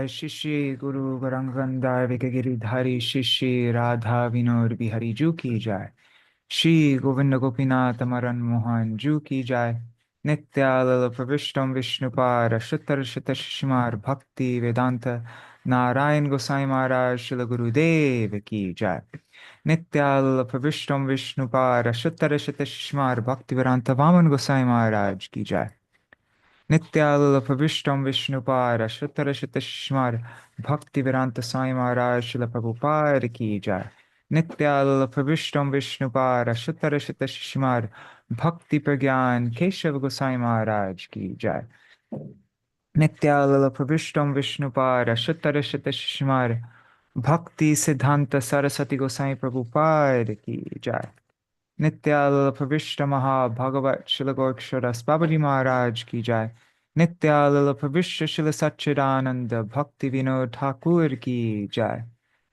Jai Shri Shri Guru Garangandar Vikagiri Shri Shri Radha Vinod Bihari Ju Ki Jai Shri Govinda Gopinath Maran Mohan Ju Ki Jai Nitya Lila Pravishtam Vishnupara Shutar Shita Shishmar Bhakti Vedanta Narayan Gosai Maharaj Shila Gurudev Ki Jai Nitya Lila Pravishtam Vishnupara Shutar Shita Shishmar Bhakti Vedanta Vaman Gosai Maharaj Ki Jai Nityalala Pravishtam Vishnupara Shutara Shmar Bhakti Vedanta Sai Maharaj Srila Prabhupada Ki Jai Nityalala Pravishtam Vishnupara Shutara Shmar Bhakti Pragyan Keshav Gosai Maharaj Ki Jai Nityalala Pravishtam Vishnupara Shutara Shmar Bhakti Siddhanta Saraswati Gosai Prabhupada Ki Jai Nityal Pravishta Maha Bhagavat Shilagorksharas Babaji Maharaj Ki Jai Nityal Pravishta Shila Satchidananda Bhaktivinoda Ṭhākura Ki Jai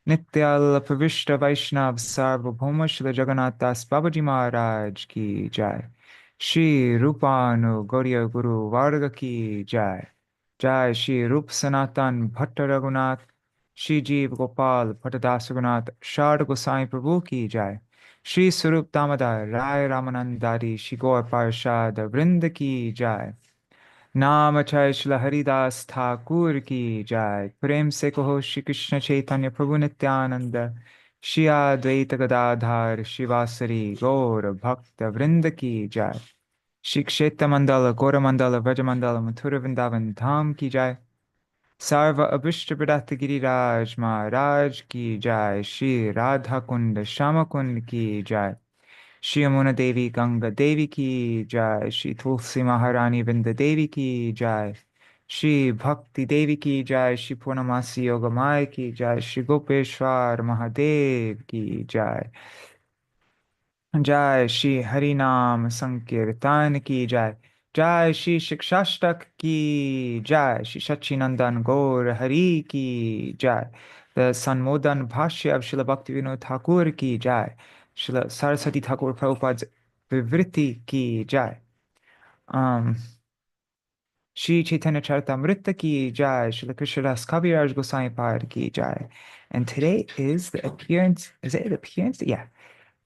Nityal Pravishta Vaishnav Sarvabhauma Shila Jagannath Das Babaji Maharaj Ki Jai Shri Rupanu Gauriya Guru Varga Ki Jai Jai Shri Rup Sanatan Bhatta Raghunath Shri Jeev Gopal Bhattadasa Raghunath Shard Gosai Prabhu Ki Jai Shri Sarup Damodar Rai Ramanandari Shri Gaur Parshad Vrinda Ki Jai Nam Achay Shila Haridas Thakur Ki Jai Prem Se Kaho Shri Krishna Chaitanya Prabhu Nityananda Shri Advaita Gadadhar Shivasari Gaur Bhakta Vrinda Ki Jai Shri Kshetra Mandala Gaura Mandala Vraja Mandala Mathura Vrindavan Dham Ki Jai Sarva Abhishta Pradata Giriraj Maharaj Ki Jai Shri Radha Kund Shama Kund Ki Jai Shri Yamuna Devi Ganga Devi Ki Jai Shri Tulsi Maharani Vrinda Devi Ki Jai Shri Bhakti Devi Ki Jai Shri Purnamasi Yogamaya Ki Jai Shri Gopeshwar Mahadev Ki Jai Jai Shri Harinam Sankirtan Ki Jai Jai Shri Shikṣāṣṭaka Ki Jai Shri Sachinandan Gaur Hari Ki Jai The Sanmodan Bhashya of Śrīla Bhaktivinoda Ṭhākura Ki Jai Śrīla Saraswati Thakur Prabhupada's Vivriti Ki Jai Shri Chaitanya Charitamrita Ki Jai Śrīla Krishnadas Kaviraj Gosai Pad Ki Jai. And today is the appearance, is it the appearance? Yeah.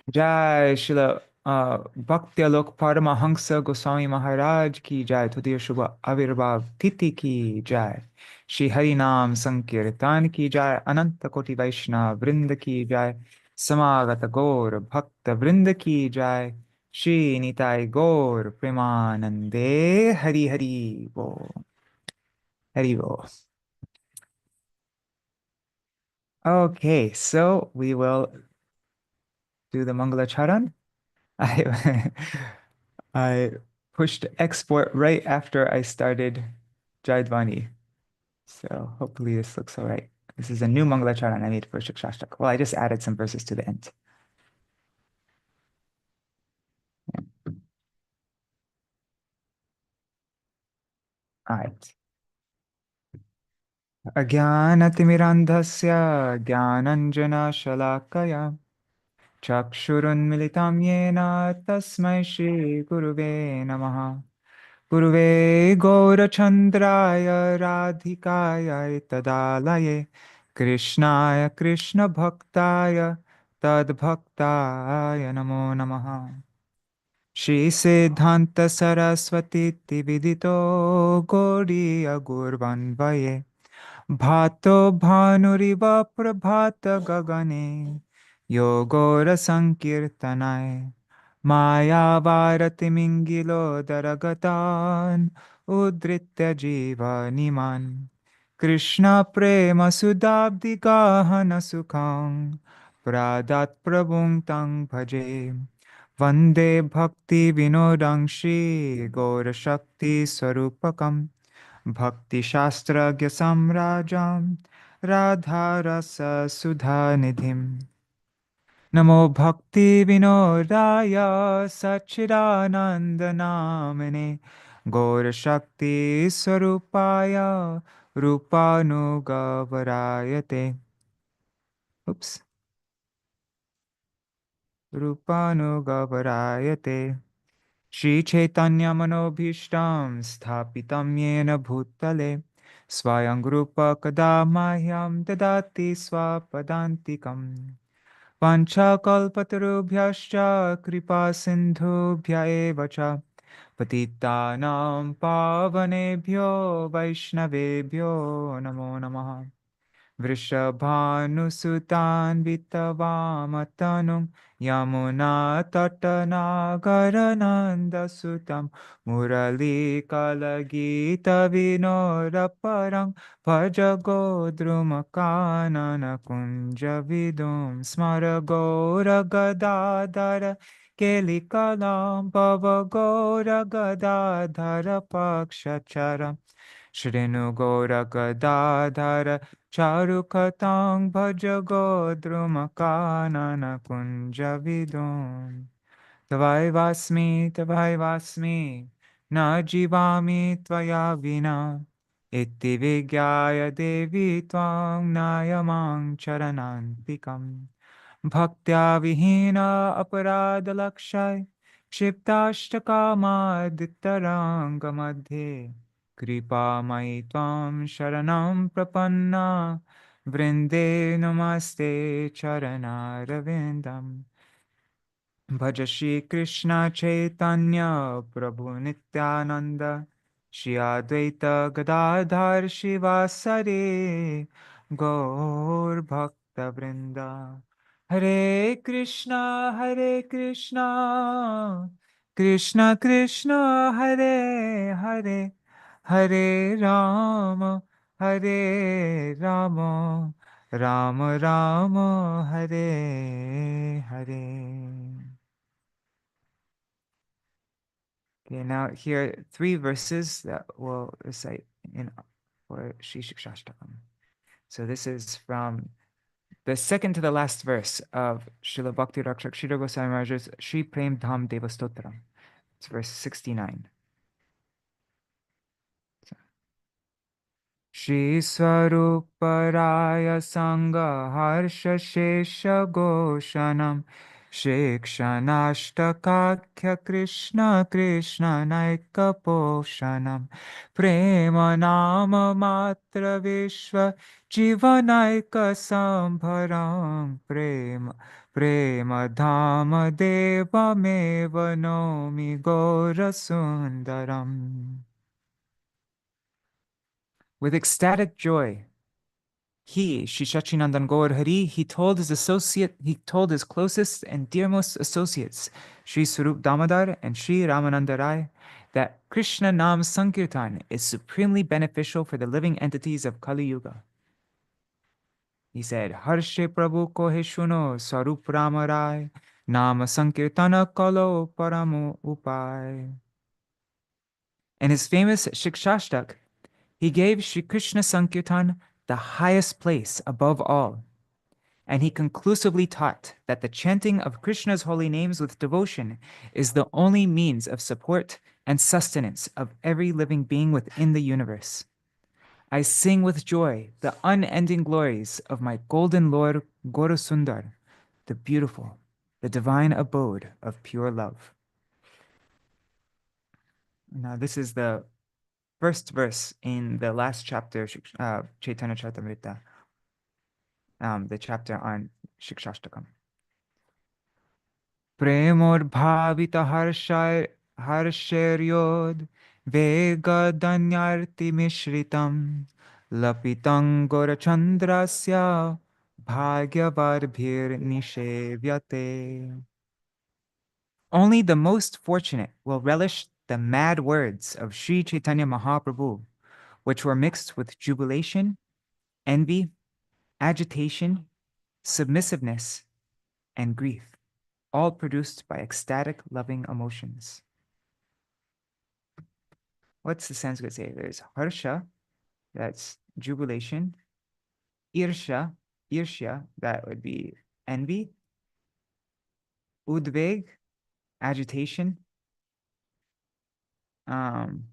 Jai Srila Bhakti Alok Paramahansa Goswami Maharaj Ki Jai Tudya Shubha Avirbhav Titi Ki Jai Shri Harinam Sankirtan Ki Jai Ananta Koti Vaishnav Vrinda Ki Jai Samagata Gaur Bhakta Vrinda Ki Jai Shri Nitai Gaur Premanande Hari Hari Bo Hari Bo. Okay, so we will do the Mangala Charan. I I pushed export right after I started Jaidvani. So hopefully this looks all right. This is a new Mangala Charan I made for Śikṣāṣṭaka. Well, I just added some verses to the end. All right. Ajnanaतिमिरान्धस्य ज्ञानञ्जनशलाकया चक्षुरुन्मिलितं येन तस्मै श्रीगुरुवे नमः गुरुवे गौरचन्द्राय राधिकाय तदालये कृष्णाय कृष्णभक्ताय तद्भक्ताय नमो नमः श्रीसिद्धान्तसरस्वतीति विदितो गौरीयगुर्वन्वये भातो भानुरिव प्रभात गगने योगोरसङ्कीर्तनाय मायावारतिमिङ्गिलोदरगतान् उद्धृत्य जीवनिमान् कृष्णप्रेमसुधाब्धिगाहनसुखं प्रादात् प्रभुं तं भजे वन्दे भक्तिविनोदं श्रीगौरशक्तिस्वरूपकं भक्तिशास्त्रज्ञसम्राजं राधारससुधानिधिम् नमो भक्तिविनोदाय सच्चिदानन्दनामिने गौरशक्तिस्वरूपाय रूपानुगवराय ते Oops. रूपानुगवराय ते श्रीचैतन्यमनोभीष्टं स्थापितं येन भूतले Swayam Rupa Kada Mahyam Dadati Swapadantikam Panchakalpatarubhyascha Kripa Sindhubhya eva cha Patitanam Pavanebhyo Vaishnavebhyo Namo Namaha Vrishabhanusutan Vitavamattanum Yamuna Tattanagarnanda Sutam Murali Kalagita Vinodaparang Bhajagodrumakanana Kunjavidum Smaragoura Gadādhara Kelikalam Pavagoura Gadādhara Pakshacharam Shrinu Gaura Gadādhara Charukatang Bhajagodrumakanana Kunjavidum Tavai Vasmi Na Jivami Tvaya Vina Iti Vigyaya Devi Tvang Nayamang Charanantikam Bhaktya Vihina Aparada Lakshai Kshiptashtakamadittaranga Madhe Kripa Maitvam Sharanam Prapanna Vrinde Namaste Charana Ravindam Bhaja Shri Krishna Chaitanya Prabhu Nityananda Shri Advaita Gadadhar Shivasari Gaur Bhakta Vrinda Hare Krishna Krishna Krishna Hare Hare Hare Hare Rama Rama Rama Hare Hare. Okay, now here are 3 verses that we'll recite in for Śrī Śikṣāṣṭaka. So this is from the second to the last verse of Śrīla Bhaktivinoda Ṭhākura Goswami Maharaj's Śrī Prem Dham Deva Stotram. It's verse 69. Shri Swaruparaya Sangha Harsha Shesha Goshanam Shikshanashtakakya Krishna Krishna Naika Poshanam Prema Nama Matra Vishwa Jivanaika Sambharam Prema Dhama Deva Meva Nomi Gora Sundaram. With ecstatic joy, he, Shri Sachinandan Gaur Hari, he told his closest and dearmost associates, Shri Swarup Damodar and Shri Ramananda Rai, that Krishna Nam Sankirtan is supremely beneficial for the living entities of Kali Yuga. He said, Harshe Prabhu ko he shuno Swarup Rama Rai, Nama Sankirtana Kalo Paramo Upai. In his famous Śikṣāṣṭaka, he gave Shri Krishna Sankirtan the highest place above all, and he conclusively taught that the chanting of Krishna's holy names with devotion is the only means of support and sustenance of every living being within the universe. I sing with joy the unending glories of my golden Lord Gaurasundar, the beautiful, the divine abode of pure love. Now this is the first verse in the last chapter of Chaitanya Charitamrita, the chapter on Śikṣāṣṭakam. Premor bhavita harsheryod vega danyarti mishritam lapitam gorachandrasya bhagyavarbhir nishevyate. Only the most fortunate will relish the mad words of Sri Chaitanya Mahaprabhu, which were mixed with jubilation, envy, agitation, submissiveness, and grief, all produced by ecstatic, loving emotions. What's the Sanskrit say? There's harsha, that's jubilation, irshya, that would be envy, udveg, agitation, and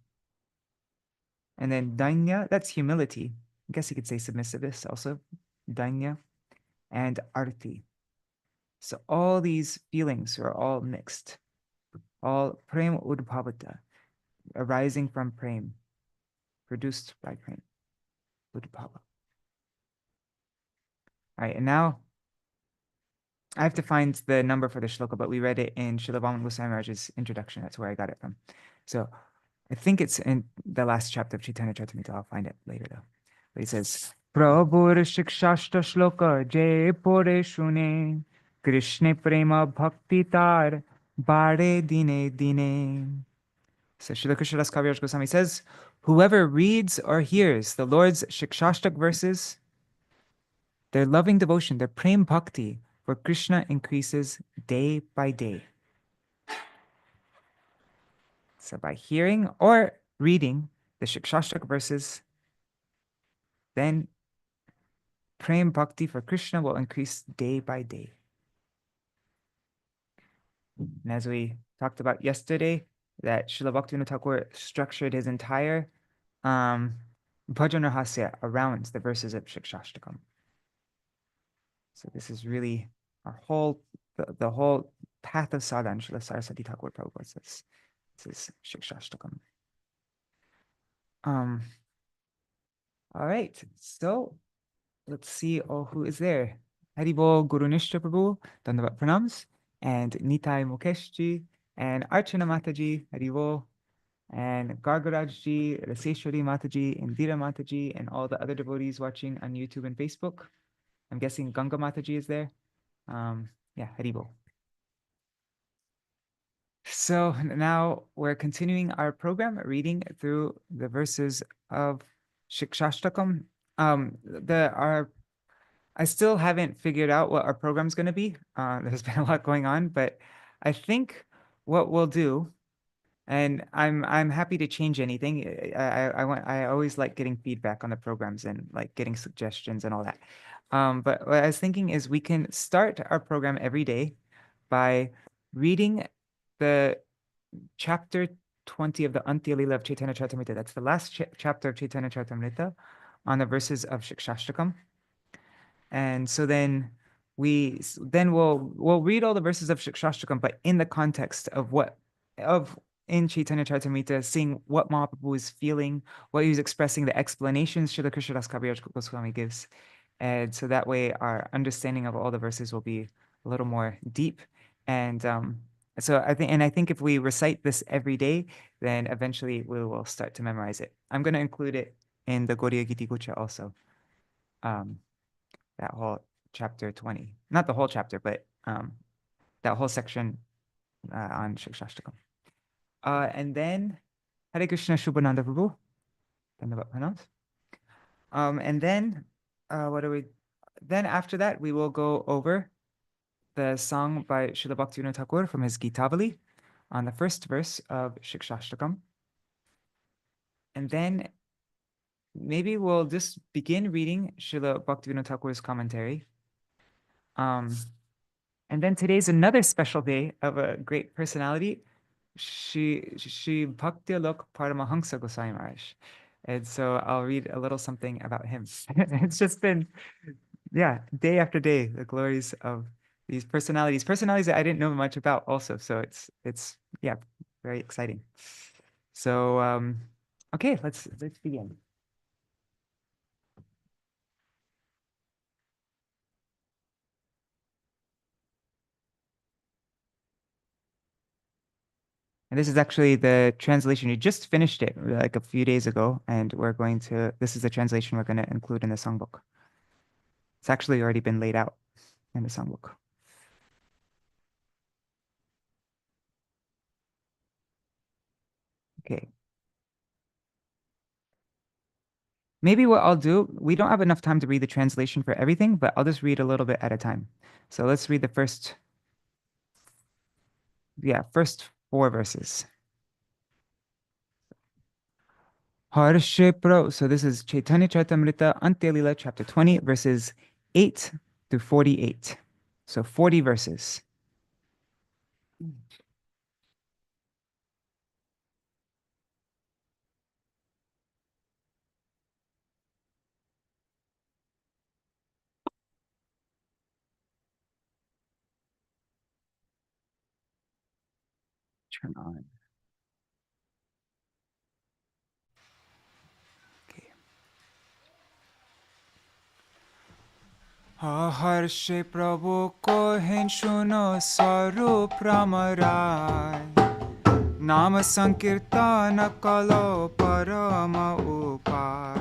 then dainya, that's humility. I guess you could say submissiveness also, dainya, and arti. So all these feelings are all mixed, all prem udbhavata, arising from prem, produced by prem. Udbhava. All right, and now I have to find the number for the shloka, but we read it in Srila Bhāman Goswami Maharaj's introduction. That's where I got it from. So I think it's in the last chapter of Chaitanya Charitamrita. I'll find it later though. But he says, Prabhur Shikṣāṣṭa Shloka Jai Pore Shune Krishna Prema Bhakti Tar Bade Dine Dine. So Srila Krishnadas Kaviraj Goswami says, whoever reads or hears the Lord's Shikṣāṣṭaka verses, their loving devotion, their prem bhakti for Krishna increases day by day. So by hearing or reading the Shikṣāṣṭaka verses, then prem bhakti for Krishna will increase day by day. And as we talked about yesterday, that Śrīla Bhaktivinoda Ṭhākura structured his entire bhajan rahasya around the verses of Shikṣāṣṭakam. So this is really our whole, the whole path of sadhana. Śrīla Saraswati Thakur Prabhupada says, this is Shikṣāṣṭakam. All right, so let's see who is there. Haribol Guru Nishtra Prabhu, Dandavat Pranams, and Nitai Mukeshji, and Archana Mataji, Haribol, and Gargarajji, Raseshwari Mataji, Indira Mataji, and all the other devotees watching on YouTube and Facebook. I'm guessing Ganga Mataji is there. Yeah, Haribol. So now we're continuing our program, reading through the verses of Shikṣāṣṭakam. I still haven't figured out what our program's going to be. There's been a lot going on, but I think what we'll do, and I'm happy to change anything. I always like getting feedback on the programs and like getting suggestions and all that. But what I was thinking is we can start our program every day by reading the chapter 20 of the Antya Lila of Chaitanya Charitamrita. That's the last chapter of Chaitanya Charitamrita on the verses of Shikṣāṣṭakam. And so then we'll read all the verses of Shikṣāṣṭakam, but in the context of in Chaitanya Charitamrita, seeing what Mahaprabhu is feeling, what he was expressing, the explanations Srila Krishnadas Kaviraj Goswami gives. And so that way our understanding of all the verses will be a little more deep. And so I think if we recite this every day, then eventually we will start to memorize it. I'm going to include it in the Gaudiya Giti Gucha also. That whole chapter 20. Not the whole chapter, but that whole section on Shikṣāṣṭakam. And then Hare Krishna Shubhananda Prabhu. And then then after that we will go over the song by Śrīla Bhaktivinoda Ṭhākura from his Gitavali on the first verse of Shikṣāṣṭakam. And then maybe we'll just begin reading Śrīla Bhaktivinoda Ṭhākura's commentary. And then today's another special day of a great personality, Shri Bhaktilok Paramahansa Goswami Maharaj. And so I'll read a little something about him. It's just been, day after day, the glories of these personalities that I didn't know much about also. So it's very exciting. So, okay, let's begin. And this is actually the translation. You just finished it like a few days ago, and this is the translation we're going to include in the songbook. It's actually already been laid out in the songbook. Okay. Maybe what I'll do, we don't have enough time to read the translation for everything, but I'll just read a little bit at a time. So let's read the first 4 verses. So this is Chaitanya Charitamrita Antya Lila, chapter 20, verses 8 through 48. So 40 verses. Turn on. Okay. Aharshe Prabhu ko hinshuno sarup ramarai. Nama sankirtana kalo parama upai.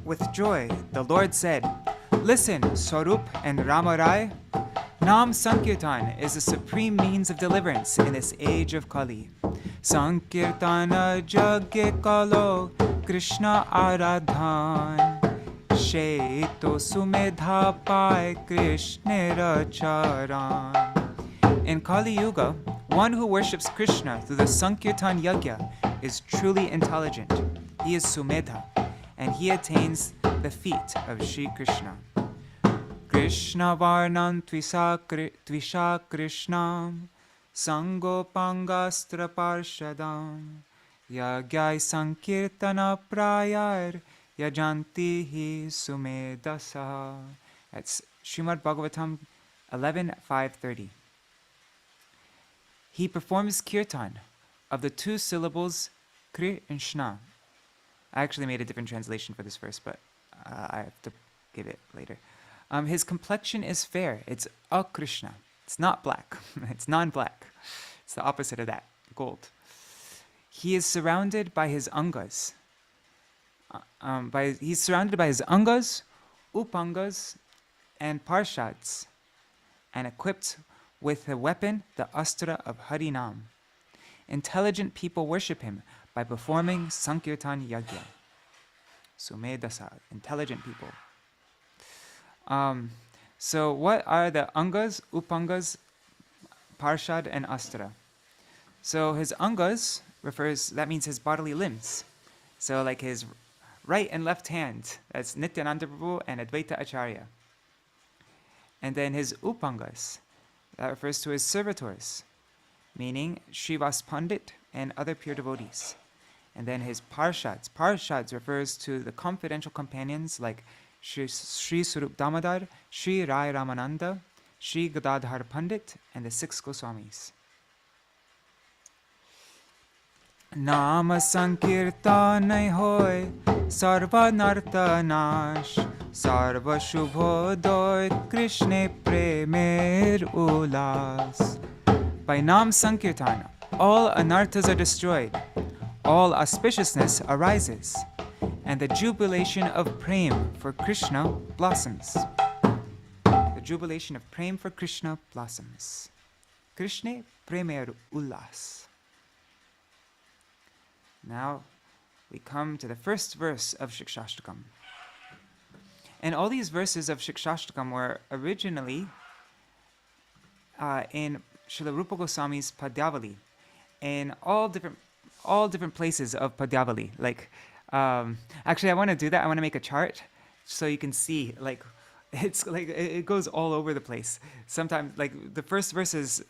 With joy, the Lord said, "Listen, Sarup and Ramarai. Nam Sankirtan is the supreme means of deliverance in this age of Kali. Sankirtana jagge kalo Krishna aradhan. Sheto sumedha pai Krishnera charan." In Kali Yuga, one who worships Krishna through the Sankirtan Yagya is truly intelligent. He is Sumedha, and he attains the feet of Shri Krishna. Krishna varnam tvisha Krishnam sangopangastra parshadam yagyai sankirtana prayar yajanti sumedasa. That's Srimad Bhagavatam 11.530. He performs kirtan of the two syllables Krishna. I actually made a different translation for this verse, but I have to give it later. His complexion is fair. It's Krishna. It's not black. It's non-black. It's the opposite of that, gold. He is surrounded by his angas. He's surrounded by his angas, upangas, and parshads, and equipped with the weapon, the astra of Harinam. Intelligent people worship him by performing Sankirtan Yagya. Sumedasa, intelligent people. So what are the angas, upangas, parshad, and astra? So his angas that means his bodily limbs. So like his right and left hand, that's Nityananda Prabhu and Advaita Acharya. And then his upangas, that refers to his servitors, meaning Srivas Pandit and other pure devotees. And then his parshads refers to the confidential companions like Shri Swarup Damodar, Shri Rai Ramananda, Śrī Gadādhara Paṇḍita, and the 6 Goswamis. Nama sankirtanai hoy sarva narta nash sarva shubhodoy Krishne premer ulas. By Nam Sankirtan, all anarthas are destroyed, all auspiciousness arises, and the jubilation of prem for Krishna blossoms. The jubilation of prem for Krishna blossoms. Krishna premer ulas. Now we come to the first verse of Śikṣāṣṭakam. And all these verses of Śikṣāṣṭakam were originally in Srila Rupa Goswami's Padyavali, in all different places of Padyavali. Like, actually, I want to do that. I want to make a chart so you can see. Like, it's like it goes all over the place. Sometimes, like the first verse is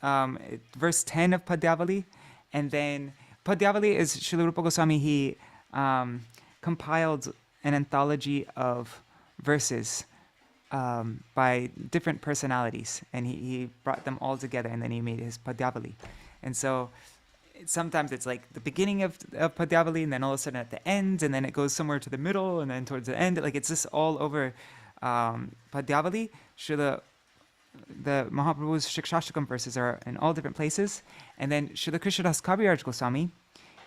verse 10 of Padyavali, and then Padyavali is Srila Rupa Goswami. He compiled an anthology of verses by different personalities, and he brought them all together, and then he made his Padyavali. And so sometimes it's like the beginning of Padyavali, and then all of a sudden at the end, and then it goes somewhere to the middle, and then towards the end. Like it's just all over Padyavali. The Mahaprabhu's Śikṣāṣṭakam verses are in all different places. And then Srila Krishnadas Kaviraj Goswami,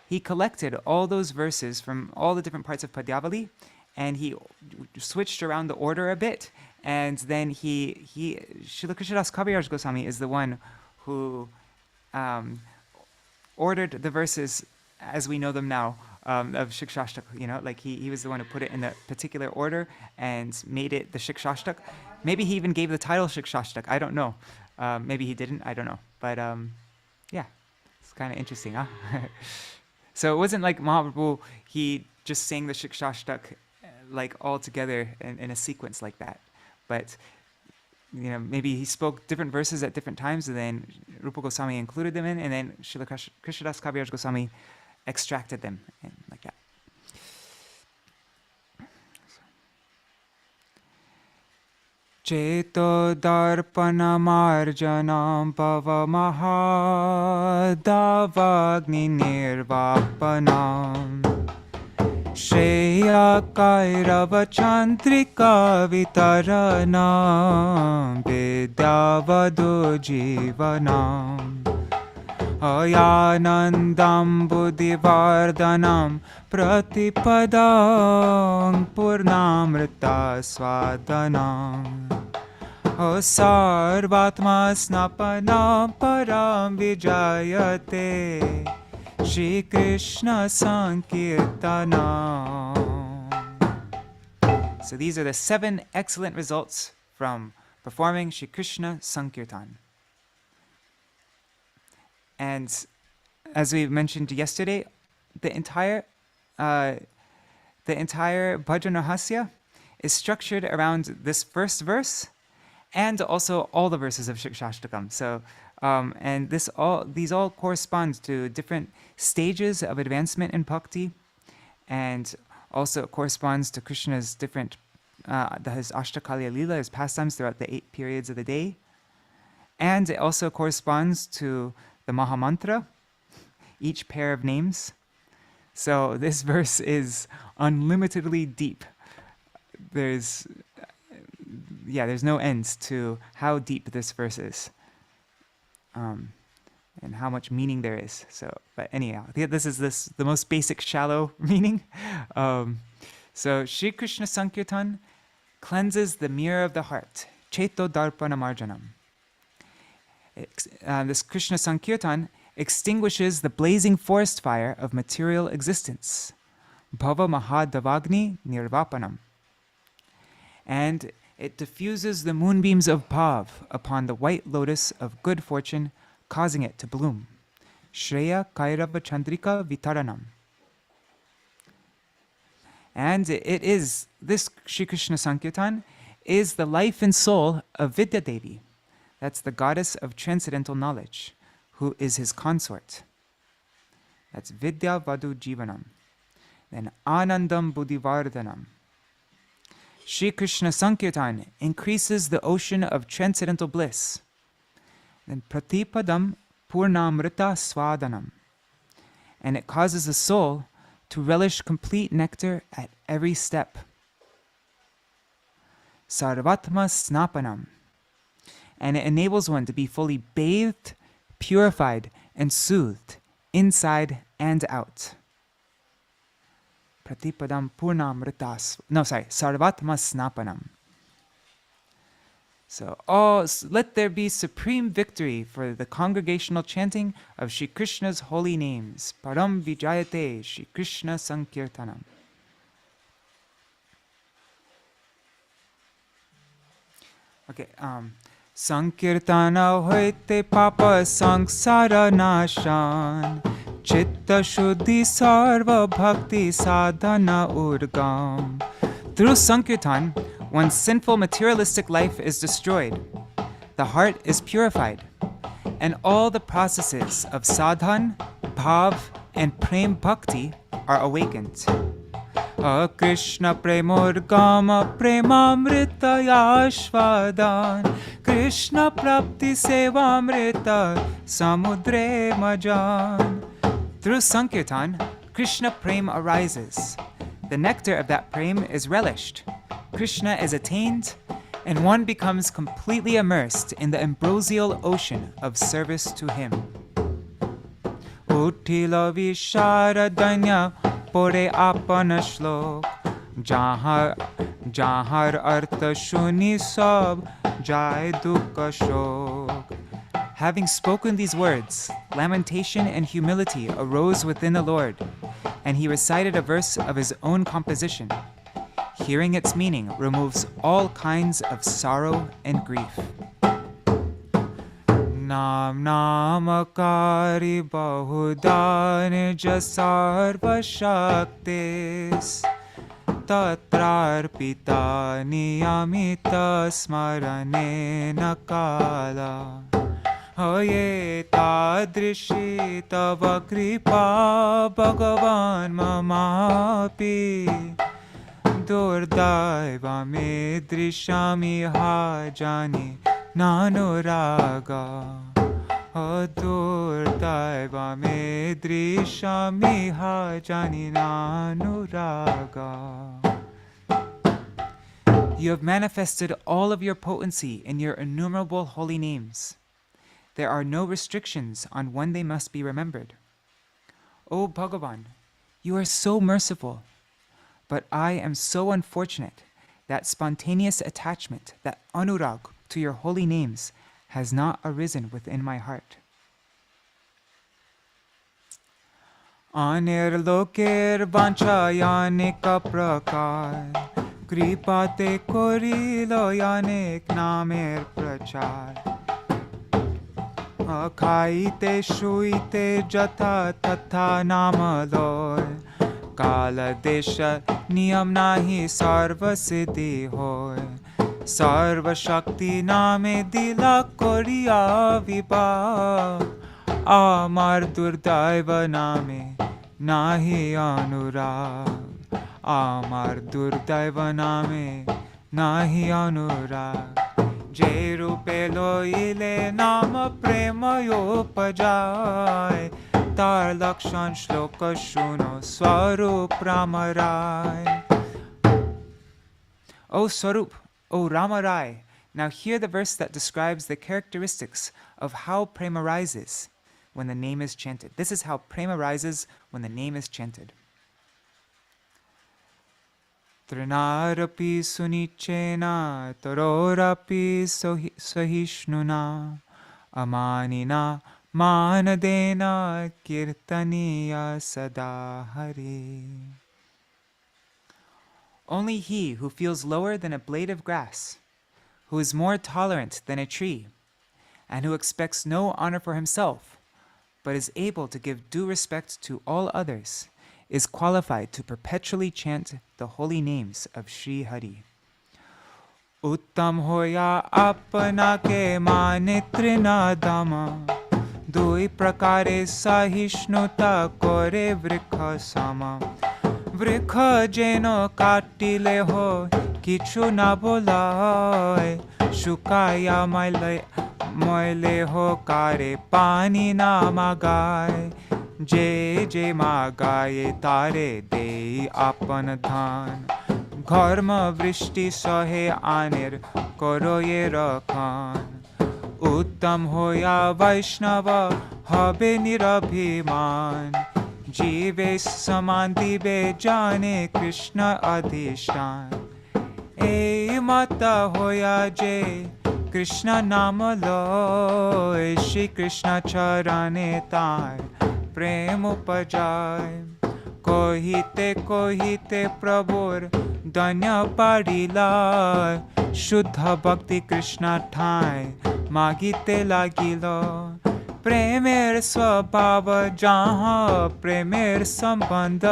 he collected all those verses from all the different parts of Padyavali, and he switched around the order a bit. And then Srila Krishnadas Kaviraj Goswami is the one who ordered the verses as we know them now of Śikṣāṣṭaka. Like he was the one who put it in the particular order and made it the Śikṣāṣṭaka. Maybe he even gave the title Śikṣāṣṭaka. I don't know. Maybe he didn't. I don't know. But yeah, it's kind of interesting, huh? So it wasn't like Mahaprabhu, he just sang the Śikṣāṣṭaka like all together in a sequence like that. But maybe he spoke different verses at different times, and then Rupa Goswami included them in, and then Srila Krishnadas Kaviraj Goswami extracted them and like that. Cheto darpanamarjanam pavamahadavagni nirvapanam Shreya Kairava Chandrika Vitaranam Vidyavadu Jivanam Ayanandam Buddhivardhanam Pratipadam Purnamrita Swadanam Sarvatma Snapanam Param Vijayate Shri Krishna Sankirtanam. So these are the 7 excellent results from performing Shri Krishna Sankirtan. And as we mentioned yesterday, the entire Bhajan Rahasya is structured around this first verse and also all the verses of Śikṣāṣṭakam. So, and these all correspond to different stages of advancement in bhakti, and also corresponds to Krishna's different, his Ashtakalya Leela, his pastimes throughout the 8 periods of the day. And it also corresponds to the Mahamantra, each pair of names. So this verse is unlimitedly deep. There's no end to how deep this verse is, and how much meaning there is. So, but anyhow, this is the most basic shallow meaning. So Shri Krishna Sankirtan cleanses the mirror of the heart, Cheto Darpana Marjanam. This Krishna Sankirtan extinguishes the blazing forest fire of material existence, Bhava Mahadavagni Nirvapanam. And it diffuses the moonbeams of Bhav upon the white lotus of good fortune, causing it to bloom. Shreya Kairava Chandrika Vitaranam. And it is, this Shri Krishna Sankirtan is the life and soul of Vidya Devi. That's the goddess of transcendental knowledge, who is his consort. That's Vidya Vadu Jivanam. Then Anandam Buddhivardhanam. Shri Krishna Sankirtan increases the ocean of transcendental bliss. Then Pratipadam Purnamrita Swadanam. And it causes the soul to relish complete nectar at every step. Sarvatma Snapanam. And it enables one to be fully bathed, purified, and soothed, inside and out. Pratipadam Purnamritas. Sarvatma Snapanam. So, let there be supreme victory for the congregational chanting of Shri Krishna's holy names. Param Vijayate Shri Krishna Sankirtanam. Okay, Sankirtana hoite papa sangsara nashan chitta shuddhi sarva bhakti sadhana urgam. Through Sankirtan, one's sinful materialistic life is destroyed, the heart is purified, and all the processes of sadhan, bhav, and prem bhakti are awakened. Krishna premorgama premamrita yashvadan Krishna prapti sevamrita samudre majan. Through Sankirtan, Krishna prem arises. The nectar of that prem is relished. Krishna is attained, and one becomes completely immersed in the ambrosial ocean of service to him. Utila visharadanya pore apana shlok jahar artha shuni sab jai dukha shok. Having spoken these words, lamentation and humility arose within the Lord, and he recited a verse of his own composition. Hearing its meaning removes all kinds of sorrow and grief. Nam namakari bahudane jasarva shaktis tatrarpita niyamita smarane nakala. Hoye tadrishi tava kripa bhagavan mamapi durdaiva me drishami hajani nanuraga. Adurdaivame drishamiha janinanuraga. You have manifested all of your potency in your innumerable holy names. There are no restrictions on when they must be remembered. O Bhagavan, you are so merciful, but I am so unfortunate that spontaneous attachment, that anurag to your holy names, has not arisen within my heart. Anir loker vanchayanika prakar, kripate korilo yanek namer prachar. Akhaite shuite jata tatha namalor, kala desha niyam nahi sarva siddhi hoy. Sarva shakti name dila koriya vibhag, amar durdaiva name nahi anurag. Amar durdaiva name nahi anurag. Je rupe loile nama prema yopajay, tar lakshan shloka shuno swarup ramarai. O Swarup, O Ramarai, now hear the verse that describes the characteristics of how prema rises when the name is chanted. This is how prema rises when the name is chanted. Trinarapi sunichena tarorapi sahishnuna amanina manadena kirtaniya sadahari. Only he who feels lower than a blade of grass, who is more tolerant than a tree, and who expects no honor for himself, but is able to give due respect to all others, is qualified to perpetually chant the holy names of Śrī Hari. Uttam hoya apna ke manitrina dama, dui prakare sahishnuta kore vrikha sama. Vrikha jeno katile ho kichu na bolay, shukaya moile ho kare pani na magay. Je je magaye tare de apan dhan, gharma vrishti sahe anir koroye rakhan. Uttam hoya Vaishnava habe nirabhiman, जीवे समान दिवे जाने कृष्ण अधिष्ठान. ए माता होया जे कृष्ण नाम लोय, श्री कृष्ण चरणे तार प्रेम उपजाय. कोहिते प्रभुर धन्य पाड़िला, शुद्ध भक्ति कृष्ण ठाय मागिते लागिलो. प्रेमेर स्वभाव जहाँ प्रेमेर संबंध,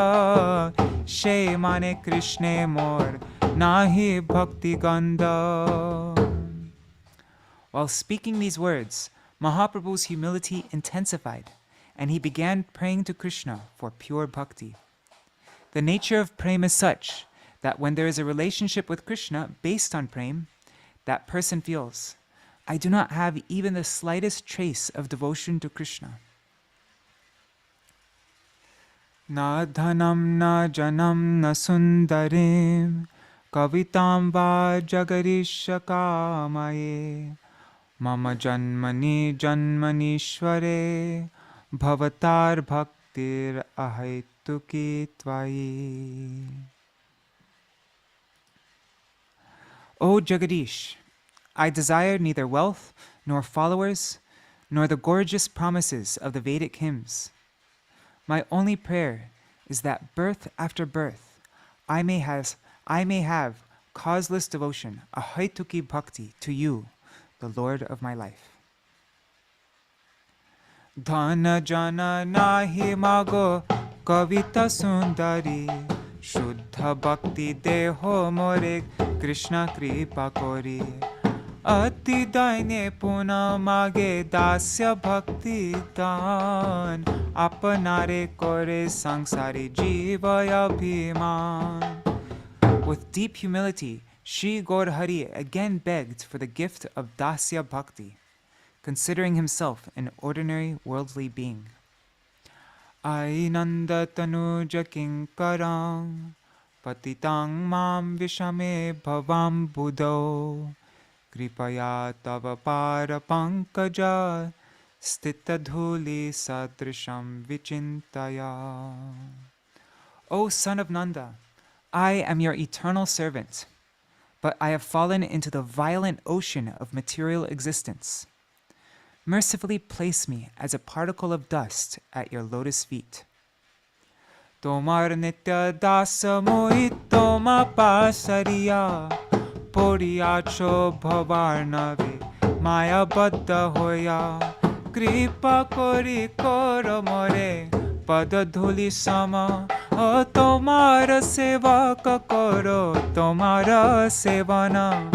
शे माने कृष्णे मोर nahi bhakti ganda. While speaking these words, Mahaprabhu's humility intensified, and he began praying to Krishna for pure bhakti. The nature of prema is such that when there is a relationship with Krishna based on prema, that person feels, I do not have even the slightest trace of devotion to Krishna. Na dhanam na janam na sundarim, kavitam va jagarisha kamaye, mama janmani janmanishware, bhavatar bhaktir ahaituki tvayi. O Jagadish, I desire neither wealth, nor followers, nor the gorgeous promises of the Vedic hymns. My only prayer is that birth after birth, I may have causeless devotion, a haituki bhakti, to you, the Lord of my life. Dhana jana nahi mago kavita sundari, shuddha bhakti deho more Krishna kripa kori. Ati daine puna mage dasya bhakti dan, apanare kore sangsari jivaya bhiman. With deep humility, Śrī Gadādhara again begged for the gift of dasya bhakti, considering himself an ordinary worldly being. Ainanda tanuja kinkarang patitang mam vishame bhavam buddho kripaya tava para pankaja stita dhuli satrisham vichintaya. O son of Nanda, I am your eternal servant, but I have fallen into the violent ocean of material existence. Mercifully place me as a particle of dust at your lotus feet. Tomar nitya dasa mohit toma pasariya poriyacho bhavarnave maya baddha hoya kripa kori koro more padadhuli sama o tomar seva koro tomar sevana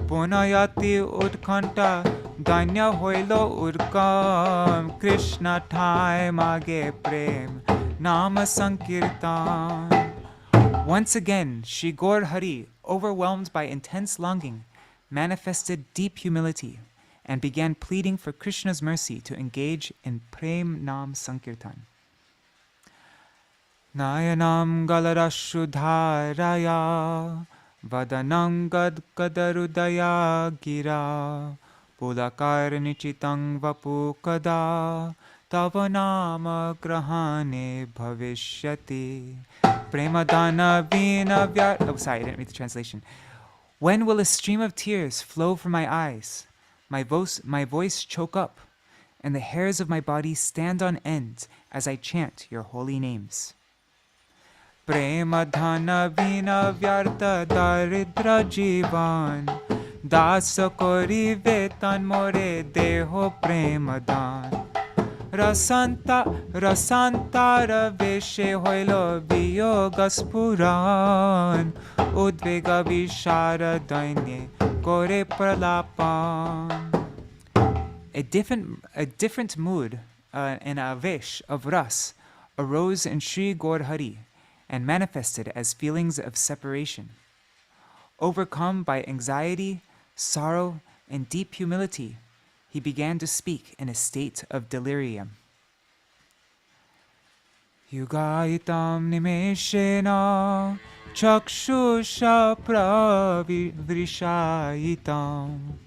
punayati utkanta danya hoilo urkam Krishna thai mage prem nama sankirtan. Once again, Śrī Gadādhara, overwhelmed by intense longing, manifested deep humility and began pleading for Krishna's mercy to engage in prem nam sankirtan. Nayanam galarashudharaya vadanam gadkadarudaya gira pulakar nichitang vapu kada tavanama grahane bhavishyati premadana vina vyar. Oh, sorry, I didn't read the translation. When will a stream of tears flow from my eyes, my voice choke up, and the hairs of my body stand on end as I chant your holy names? Premadhana vina vyarta daridra jivan dasa kori vetan more deho premadan rasantara veshe hoilo viyogaspuran udvega vishara dainye kore pralapan. A different mood and a vesh of ras arose in Śrī Gadādhara and manifested as feelings of separation. Overcome by anxiety, sorrow, and deep humility, he began to speak in a state of delirium. Yugaitam nimeshena chakshusha pravrishayitam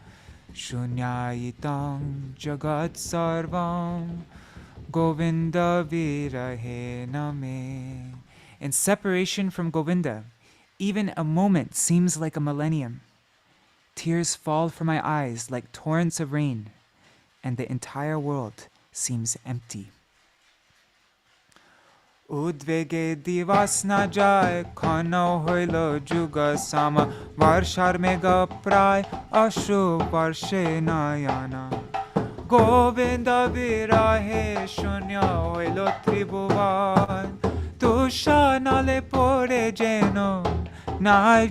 shunyayitam jagat sarvam govinda virahe name. In separation from Govinda, even a moment seems like a millennium. Tears fall from my eyes like torrents of rain, and the entire world seems empty. Udvege divas na jai khana hoilo juga sama varshar mega pray ashu varshe nayana Govinda virahe shunya hoilo tribhuvan Tusha nale pore jeno na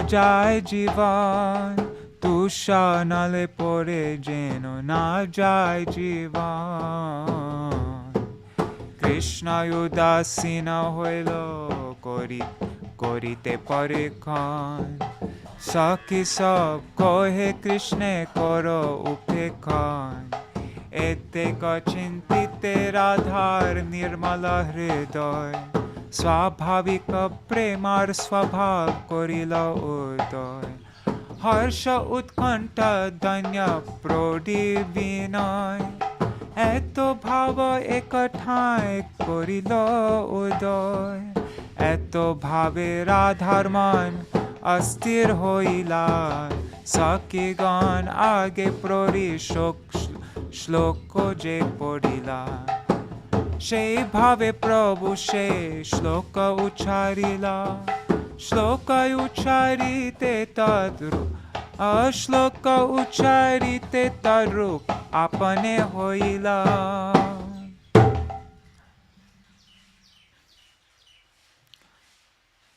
jai jivan Tusha nale pore jeno na jai jivan Krishna udasina hoilo korite parikhan Saki sab kohe Krishna koro upekhan Ete ka chintite radhar nirmala hridoy Swabhavika premar swabhav korila udoy Harsha utkanta danya prodi vinoy Eto bhava ekathai korilo udoy Eto bhave radharman astir hoila Saki gan age prori shloko je podila She bhave prabhu she shloka ucharila Shloka ucharite tadru Ashloka ucharite tadru apane hoila.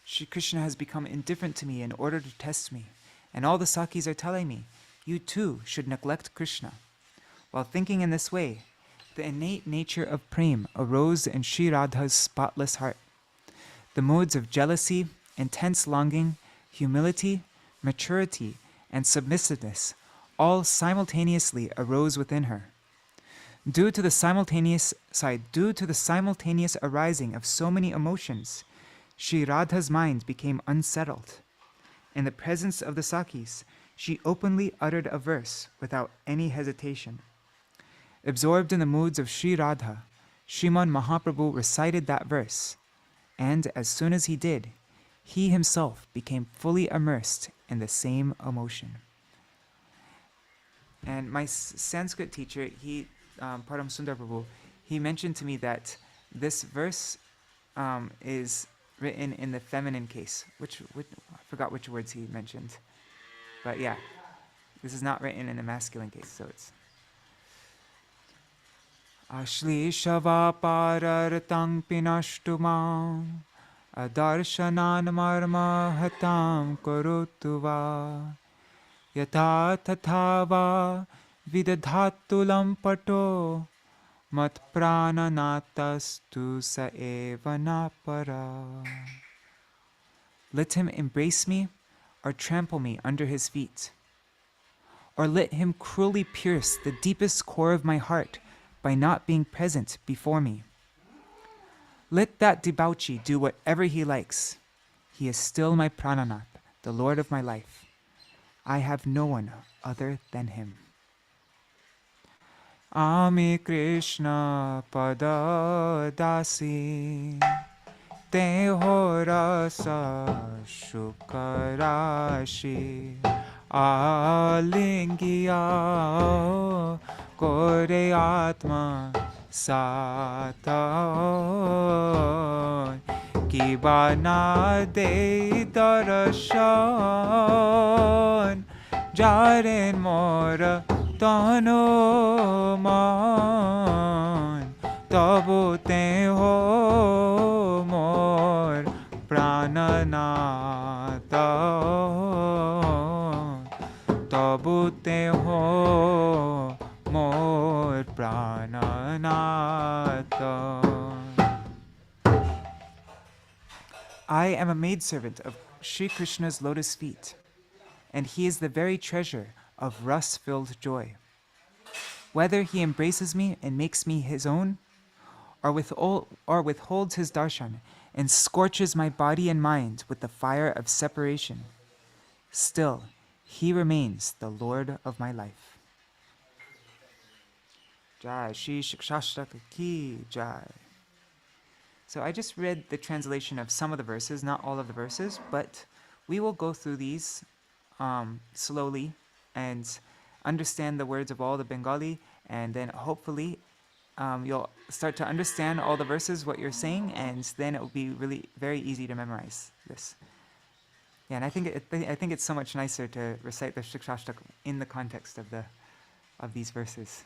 Shri Krishna has become indifferent to me in order to test me, and all the Sakis are telling me, you too should neglect Krishna. While thinking in this way, the innate nature of prem arose in Sri Radha's spotless heart. The moods of jealousy, intense longing, humility, maturity, and submissiveness all simultaneously arose within her. Due to the simultaneous arising of so many emotions, Sri Radha's mind became unsettled. In the presence of the Sakis, she openly uttered a verse without any hesitation. Absorbed in the moods of Sri Radha, Sriman Mahaprabhu recited that verse, and as soon as he did, he himself became fully immersed in the same emotion. And my Sanskrit teacher, Param Sundar Prabhu, he mentioned to me that this verse is written in the feminine case, which I forgot which words he mentioned. But yeah, this is not written in the masculine case, so it's Ashlishava parartang pinashtumam adarshanan marma hatam kurutuva yata tathava vidadhatulam pato mat prananatastu sa eva napara. Let him embrace me or trample me under his feet, or let him cruelly pierce the deepest core of my heart by not being present before me. Let that debauchee do whatever he likes. He is still my prananath, the Lord of my life. I have no one other than him. Ami Krishna pada dasi te ho rasa shukarashi alingya kore atma sata ki bana de darshan jaren mora tano man tabu te ho mor prananata tabu te ho mor prananata. I am a maidservant of Sri Krishna's lotus feet, and he is the very treasure of rus-filled joy. Whether he embraces me and makes me his own, or withholds his darshan and scorches my body and mind with the fire of separation, still he remains the Lord of my life. Jai Śrī Śikṣāṣṭaka ki jai. So I just read the translation of some of the verses, not all of the verses, but we will go through these slowly and understand the words of all the Bengali, and then hopefully you'll start to understand all the verses, what you're saying, and then it will be really very easy to memorize this. Yeah, and I think it's so much nicer to recite the Śikṣāṣṭaka in the context of these verses.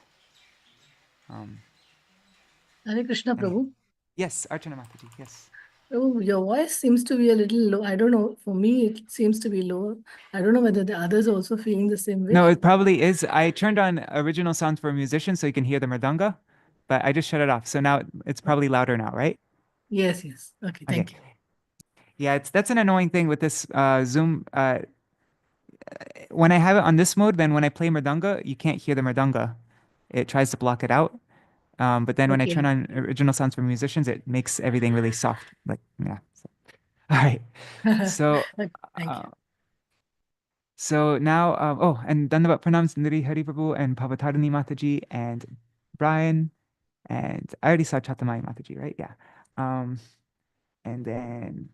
Hare Krishna, Prabhu. Yes, Archana Mataji, yes. Oh, your voice seems to be a little low. I don't know. For me, it seems to be lower. I don't know whether the others are also feeling the same way. No, it probably is. I turned on original sound for a musician so you can hear the mridanga, but I just shut it off. So now it's probably louder now, right? Yes, yes. Okay, thank you. Yeah, that's an annoying thing with this Zoom. When I have it on this mode, then when I play mridanga, you can't hear the mridanga. It tries to block it out. But then when I turn on original sounds for musicians, it makes everything really soft. Like, yeah. So. All right. So, Thank you. So now, and Dandavat Pranams, Niri Hari Prabhu, and Pavatarani Mataji, and Brian, and I already saw Chatamai Mataji, right? Yeah. And then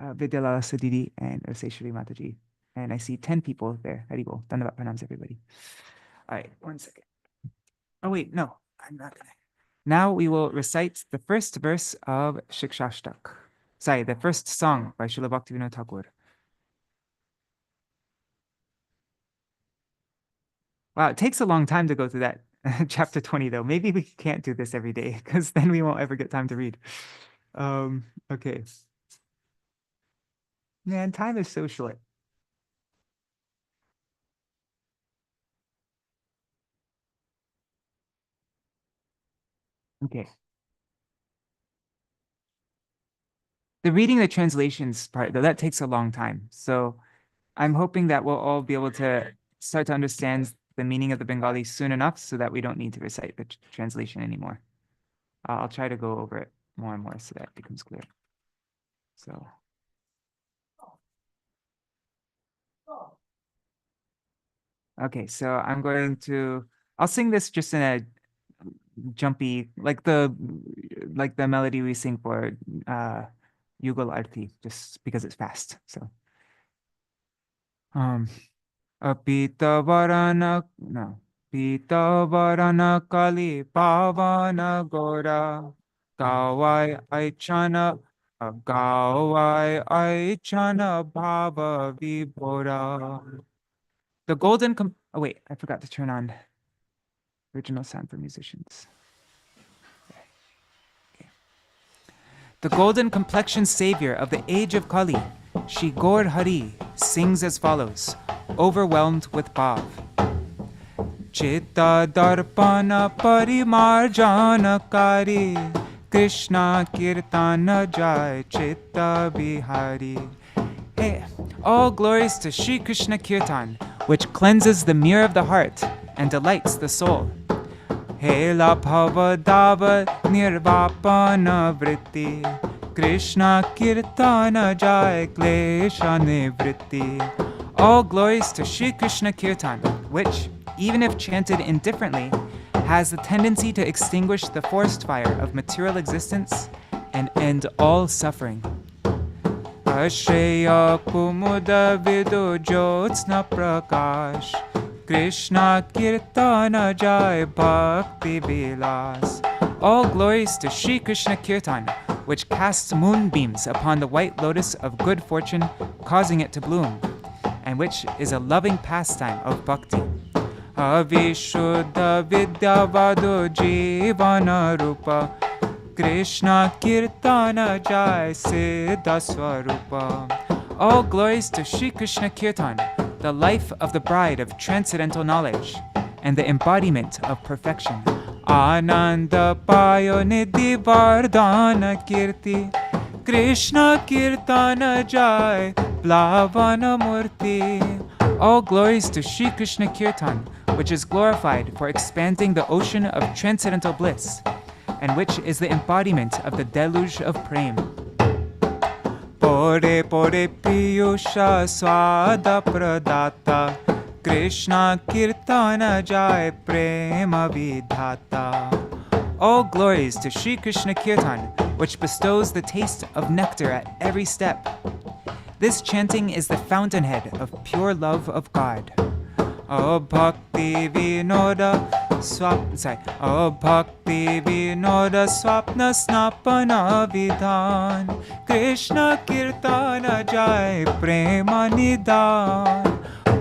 Vidyalala Sadidi and Urseshwari Mataji. And I see 10 people there. Haribol. Dandavat Pranams, everybody. All right, 1 second. Oh, wait, no, I'm not gonna. Now we will recite the first verse of Śikṣāṣṭaka. Sorry, the first song by Śrīla Bhaktivinoda Ṭhākura. Wow, it takes a long time to go through that chapter 20, though. Maybe we can't do this every day because then we won't ever get time to read. Okay. Man, time is so short. Okay. The reading the translations part, though, that takes a long time. So I'm hoping that we'll all be able to start to understand the meaning of the Bengali soon enough so that we don't need to recite the translation anymore. I'll try to go over it more and more so that it becomes clear. So. Okay, so I'll sing this just in a jumpy, like the melody we sing for Yugal Arti, just because it's fast. So Apita Varana Kali Pavana Gora Gawai Aichana Bhava Vibhora. The golden oh wait, I forgot to turn on original sound for musicians. Okay. The golden complexioned savior of the age of Kali, Śrī Gadādhara, sings as follows, overwhelmed with bhav. Chitta darpana parimarjana kari, Krishna kirtana jai chitta bihari. Hey, all glories to Shri Krishna Kirtan, which cleanses the mirror of the heart and delights the soul. Hela bhavadava nirvapana vritti, Krishna kirtana jai klesha nivritti. All glories to Shri Krishna Kirtan, which, even if chanted indifferently, has the tendency to extinguish the forest fire of material existence and end all suffering. Ashreya Kumuda Vidu Jyotsna Prakash, Krishna Kirtana Jai Bhakti Vilas. All glories to Shri Krishna Kirtan, which casts moonbeams upon the white lotus of good fortune, causing it to bloom, and which is a loving pastime of bhakti. Avishuddha Vidyavadu Jivana Rupa, Krishna Kirtana Jai Siddha Swarupa. All glories to Shri Krishna Kirtan, the life of the bride of transcendental knowledge and the embodiment of perfection. Ananda Payo Nidhi Vardhana Kirti, Krishna Kirtana Jai Plavana Murti. All glories to Shri Krishna Kirtan, which is glorified for expanding the ocean of transcendental bliss, and which is the embodiment of the deluge of prema. Pore pore piyusha swada pradata, Krishna kirtana jai prema vidhata. All glories to Shri Krishna Kirtan, which bestows the taste of nectar at every step. This chanting is the fountainhead of pure love of God. O Bhaktivinoda Swapna Snapana Vidhan, Krishna Kirtana Jai Prema Nidan.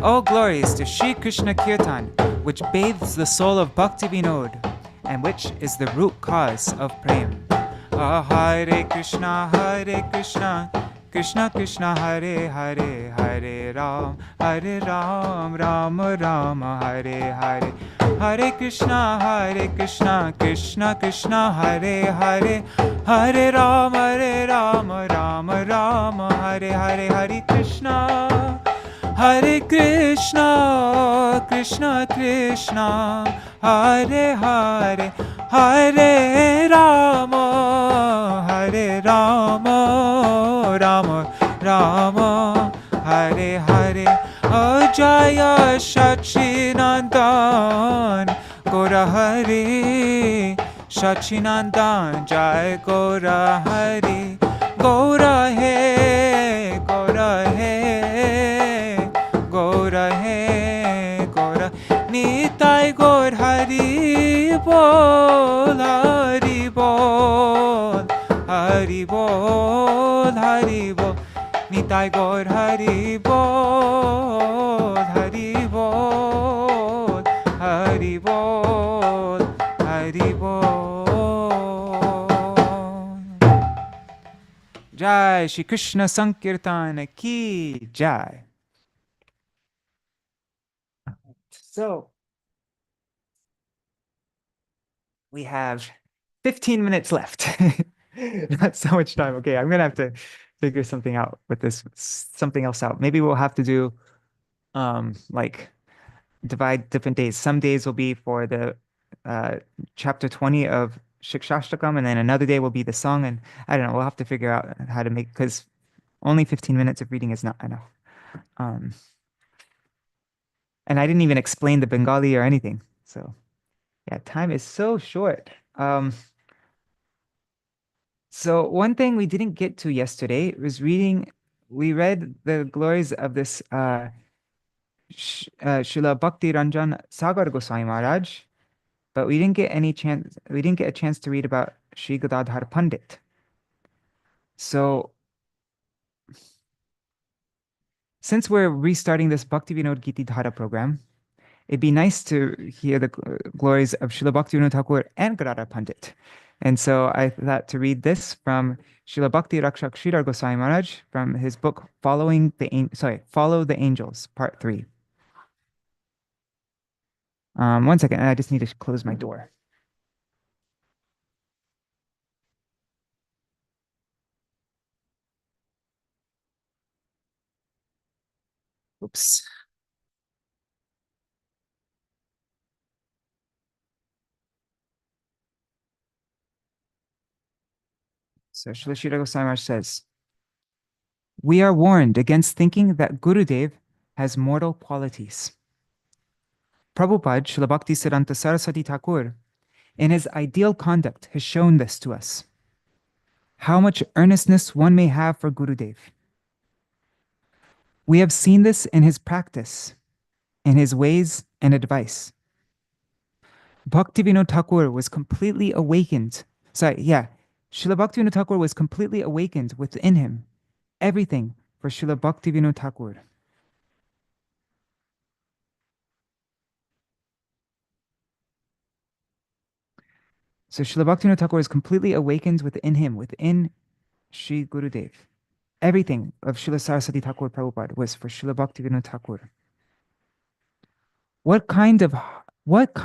All glories to Shri Krishna Kirtan, which bathes the soul of Bhaktivinoda, and which is the root cause of prema. Hare Krishna, Krishna Krishna Hare Hare, Hare Ram, Ram Rama Hare Hare. Hare Krishna, Krishna Krishna Hare Hare, Hare Ram, Ram Rama Hare Hare. Hare Krishna, Krishna Krishna Hare Hare, Hare Rama, Rama Rama Hare Hare. Jaya Sachinandan Gaura Hari, Sachinandan Jai Gaura Hari. Gaura He, Gaura He, Gaura He, Gaura Nitai Gaur Hari Bol, Hari Bol, Hari Bol, Hari Bol. Nitai Gaur Hari Bol, Hari Bol, Hari Bol, Hari Bol. Jai Shri Krishna Sankirtan Ki Jai. So we have 15 minutes left. Not so much time. Okay, I'm gonna have to figure something out with this, something else out. Maybe we'll have to do like divide different days. Some days will be for the chapter 20 of Śikṣāṣṭakam, and then another day will be the song. And I don't know, we'll have to figure out how to make, because only 15 minutes of reading is not enough. And I didn't even explain the Bengali or anything. So yeah, time is so short. So one thing we didn't get to yesterday was we read the glories of this Śrīla Bhaktivinoda Ṭhākura Goswami Maharaj, but we didn't get a chance to read about Śrī Gadādhara Paṇḍita. So since we're restarting this Bhaktivinoda Gita program, it'd be nice to hear the glories of Śrīla Bhaktivinoda Ṭhākura and Gadādhara Paṇḍita. And so I thought to read this from Śrīla Bhakti Rakshak Sridhar Goswami Maharaj from his book Follow the Angels, Part 3. One second, I just need to close my door. Oops. So Śrīla Sridhar Goswami Maharaj says, "We are warned against thinking that Gurudev has mortal qualities. Prabhupada Śrīla Bhaktisiddhanta Saraswati Thakur, in his ideal conduct, has shown this to us. How much earnestness one may have for Gurudev. We have seen this in his practice, in his ways and advice. Bhaktivinoda Ṭhākura was completely awakened. Śrīla Bhaktivinoda Ṭhākura was completely awakened within him. Everything for Śrīla Bhaktivinoda Ṭhākura. So Śrīla Bhaktivinoda Ṭhākura is completely awakened within him, within Sri Gurudev. Everything of Śrīla Saraswati Thakur Prabhupada was for Śrīla Bhaktivinoda Ṭhākura. What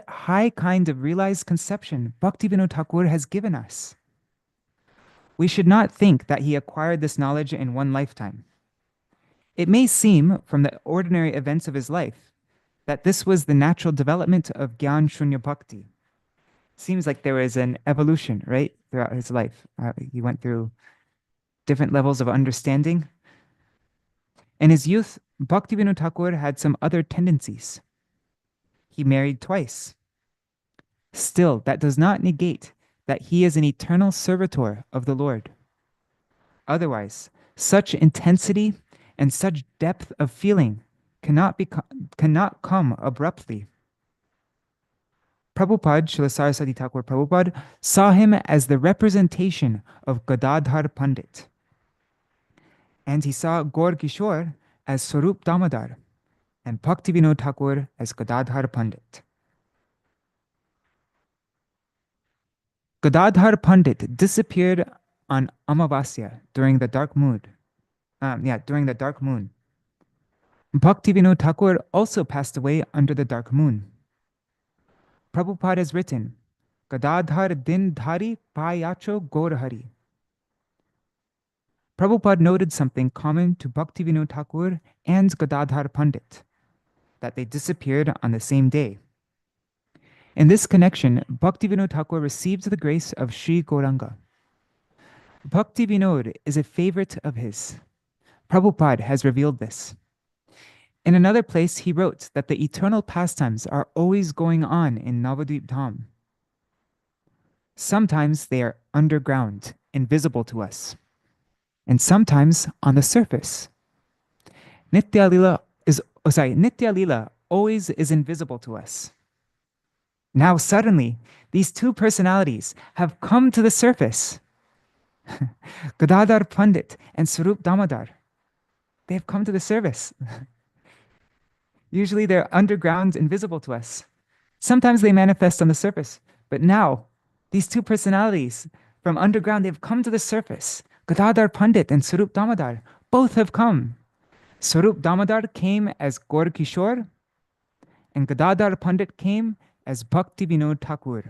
high kind of realized conception Bhaktivinoda Ṭhākura has given us. We should not think that he acquired this knowledge in one lifetime. It may seem from the ordinary events of his life that this was the natural development of Gyan Shunya Bhakti. Seems like there was an evolution, right, throughout his life. He went through different levels of understanding. In his youth, Bhaktivinoda Ṭhākura had some other tendencies. He married twice. Still, that does not negate that he is an eternal servitor of the Lord. Otherwise, such intensity and such depth of feeling cannot come abruptly. Prabhupada, Śrīla Saraswati Thakur Prabhupada, saw him as the representation of Gadādhara Paṇḍita. And he saw Gaur Kishore as Swarup Damodar and Bhaktivinoda Ṭhākura as Gadādhara Paṇḍita. Gadādhara Paṇḍita disappeared on Amavasya during the dark moon. Bhaktivinoda Ṭhākura also passed away under the dark moon. Prabhupada has written, Gadādhara din dhari payacho Gaurahari. Prabhupada noted something common to Bhaktivinoda Ṭhākura and Gadādhara Paṇḍita, that they disappeared on the same day. In this connection, Bhaktivinoda Ṭhākura received the grace of Sri Gauranga. Bhaktivinoda is a favorite of his. Prabhupada has revealed this. In another place, he wrote that the eternal pastimes are always going on in Navadvip Dham. Sometimes they are underground, invisible to us, and sometimes on the surface. Nitya Lila always is invisible to us. Now suddenly, these two personalities have come to the surface. Gadādhara Paṇḍita and Swarup Damodar. They have come to the surface. Usually they're underground, invisible to us. Sometimes they manifest on the surface. But now, these two personalities from underground, they've come to the surface. Gadādhara Paṇḍita and Swarup Damodar, both have come. Swarup Damodar came as Gaur Kishore, and Gadādhara Paṇḍita came as Bhaktivinoda Ṭhākura.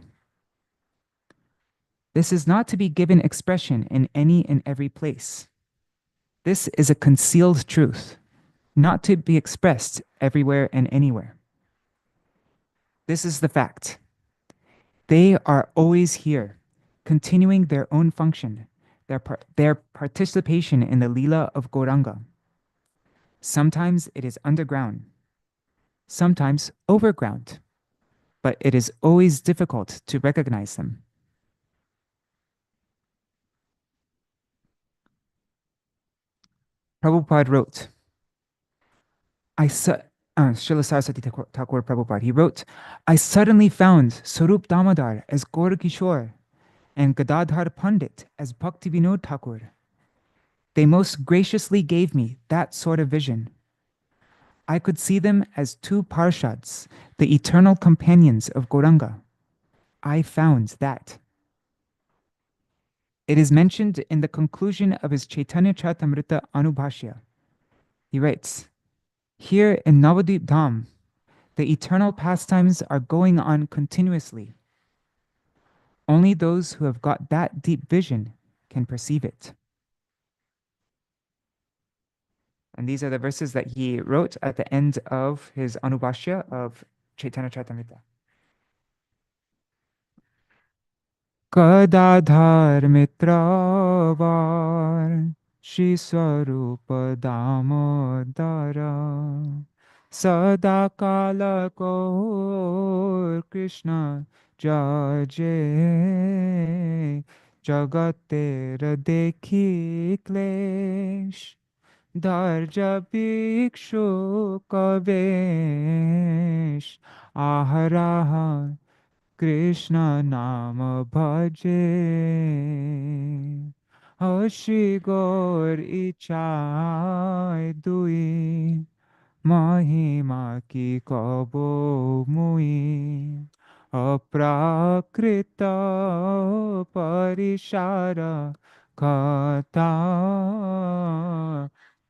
This is not to be given expression in any and every place. This is a concealed truth, not to be expressed everywhere and anywhere. This is the fact. They are always here, continuing their own function, their participation in the Leela of Gauranga. Sometimes it is underground, sometimes overground, but it is always difficult to recognize them. Prabhupada wrote, Śrīla Saraswati Ṭhākura Prabhupada, he wrote, I suddenly found Swarup Damodar as Gaura Kishore and Gadādhara Paṇḍita as Bhaktivinoda Ṭhākura. They most graciously gave me that sort of vision. I could see them as two parshads, the eternal companions of Gauranga. I found that. It is mentioned in the conclusion of his Chaitanya Charitamrita Anubhashya. He writes, here in Navadvip Dham, the eternal pastimes are going on continuously. Only those who have got that deep vision can perceive it. And these are the verses that he wrote at the end of his Anubhashya of Chaitanya Charitamrita. Gadādhara mitravar Śrī Swarupa Damodara Sadakala Gaur Krishna Jaje Jagatera Dekhi Klesh Dharja Bhikshu Kavesh Aharaha Krishna Nama Bhaje Shri Gaur Ichai Dui Mahima Ki Kabo Mui Aprakrita Parishara Kata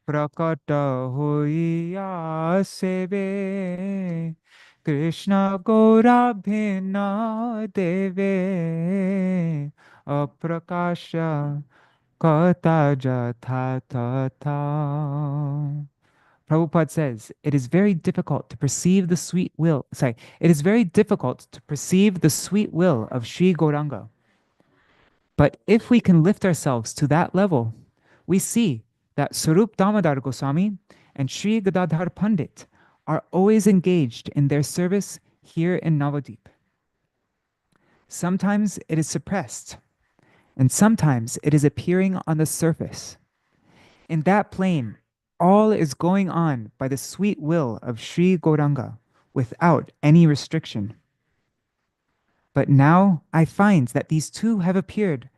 Prakata Hoiya Seve Krishna Gaura Bhina Deve Aprakasha Kata Jatha Tata. Prabhupada says, it is very difficult to perceive the sweet will, it is very difficult to perceive the sweet will of Śrī Gauranga. But if we can lift ourselves to that level, we see that Swarup Damodar Goswami and Śrī Gadādhara Paṇḍita are always engaged in their service here in Navadvip. Sometimes it is suppressed, and sometimes it is appearing on the surface. In that plane, all is going on by the sweet will of Śrī Gauranga without any restriction. But now I find that these two have appeared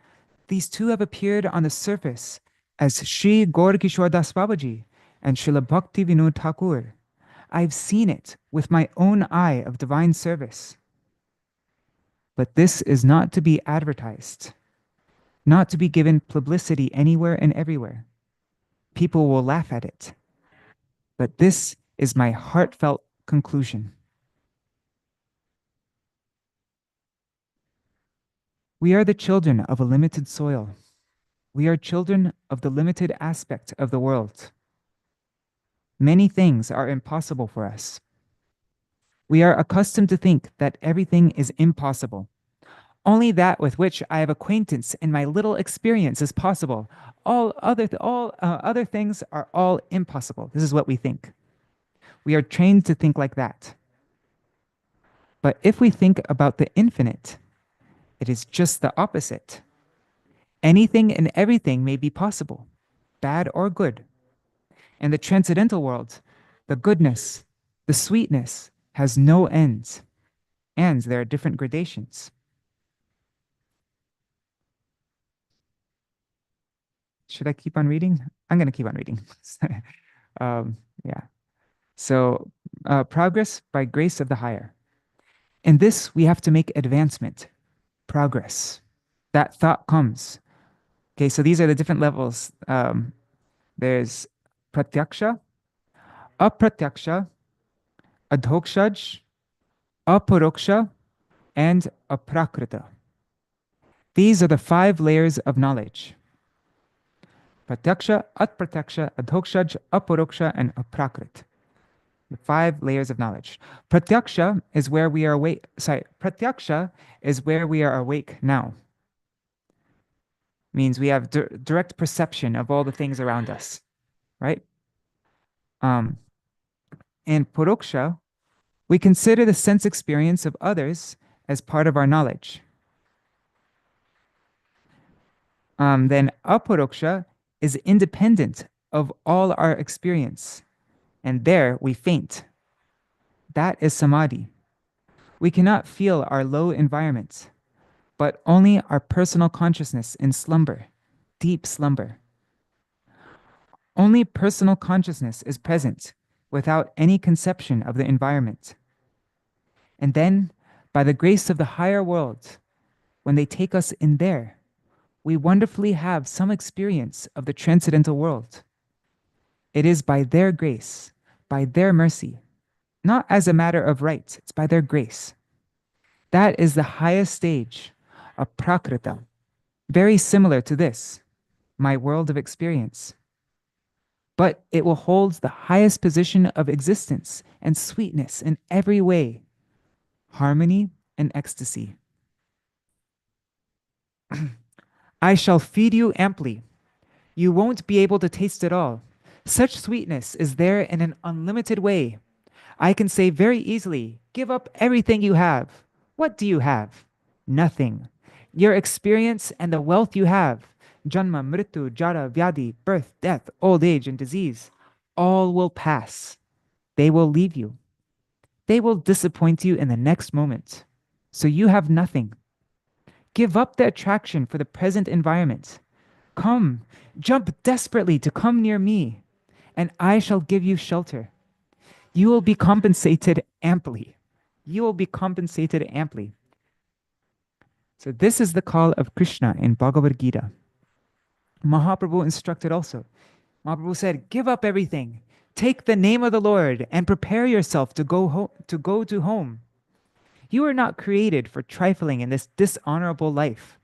on the surface as Śrī Gaur Kishore Das Babaji and Śrīla Bhaktivinoda Ṭhākura. I've seen it with my own eye of divine service. But this is not to be advertised, not to be given publicity anywhere and everywhere. People will laugh at it. But this is my heartfelt conclusion. We are the children of a limited soil. We are children of the limited aspect of the world. Many things are impossible for us. We are accustomed to think that everything is impossible. Only that with which I have acquaintance in my little experience is possible. All other things are all impossible. This is what we think. We are trained to think like that. But if we think about the infinite, it is just the opposite. Anything and everything may be possible, bad or good. In the transcendental world, the goodness, the sweetness has no ends, and there are different gradations. Should I keep on reading? I'm going to keep on reading. Yeah. So, progress by grace of the higher. In this, we have to make advancement, progress. That thought comes. Okay, so these are the different levels. There's pratyaksha, apratyaksha, adhokshaj, aparoksha, and aprakrita. These are the 5 layers of knowledge. Pratyaksha, apratyaksha, adhokshaj, aparoksha, and aprakrit. The 5 layers of knowledge. Pratyaksha is where we are awake. Pratyaksha is where we are awake now. Means we have direct perception of all the things around us, right? And Puroksha, we consider the sense experience of others as part of our knowledge. Then Aparoksha is independent of all our experience, and there we faint. That is Samadhi. We cannot feel our low environment, but only our personal consciousness in slumber, deep slumber. Only personal consciousness is present without any conception of the environment. And then, by the grace of the higher world, when they take us in there, we wonderfully have some experience of the transcendental world. It is by their grace, by their mercy, not as a matter of right, it's by their grace. That is the highest stage of prakrita, very similar to this, my world of experience. But it will hold the highest position of existence and sweetness in every way, harmony and ecstasy. I shall feed you amply. You won't be able to taste it all. Such sweetness is there in an unlimited way. I can say very easily, give up everything you have. What do you have? Nothing. Your experience and the wealth you have, janma, mritu, jara, vyadi, birth, death, old age, and disease, all will pass. They will leave you. They will disappoint you in the next moment. So you have nothing. Give up the attraction for the present environment. Come, jump desperately to come near me, and I shall give you shelter. You will be compensated amply. You will be compensated amply. So this is the call of Krishna in Bhagavad Gita. Mahaprabhu instructed also. Mahaprabhu said, give up everything. Take the name of the Lord and prepare yourself to go to home. You are not created for trifling in this dishonorable life.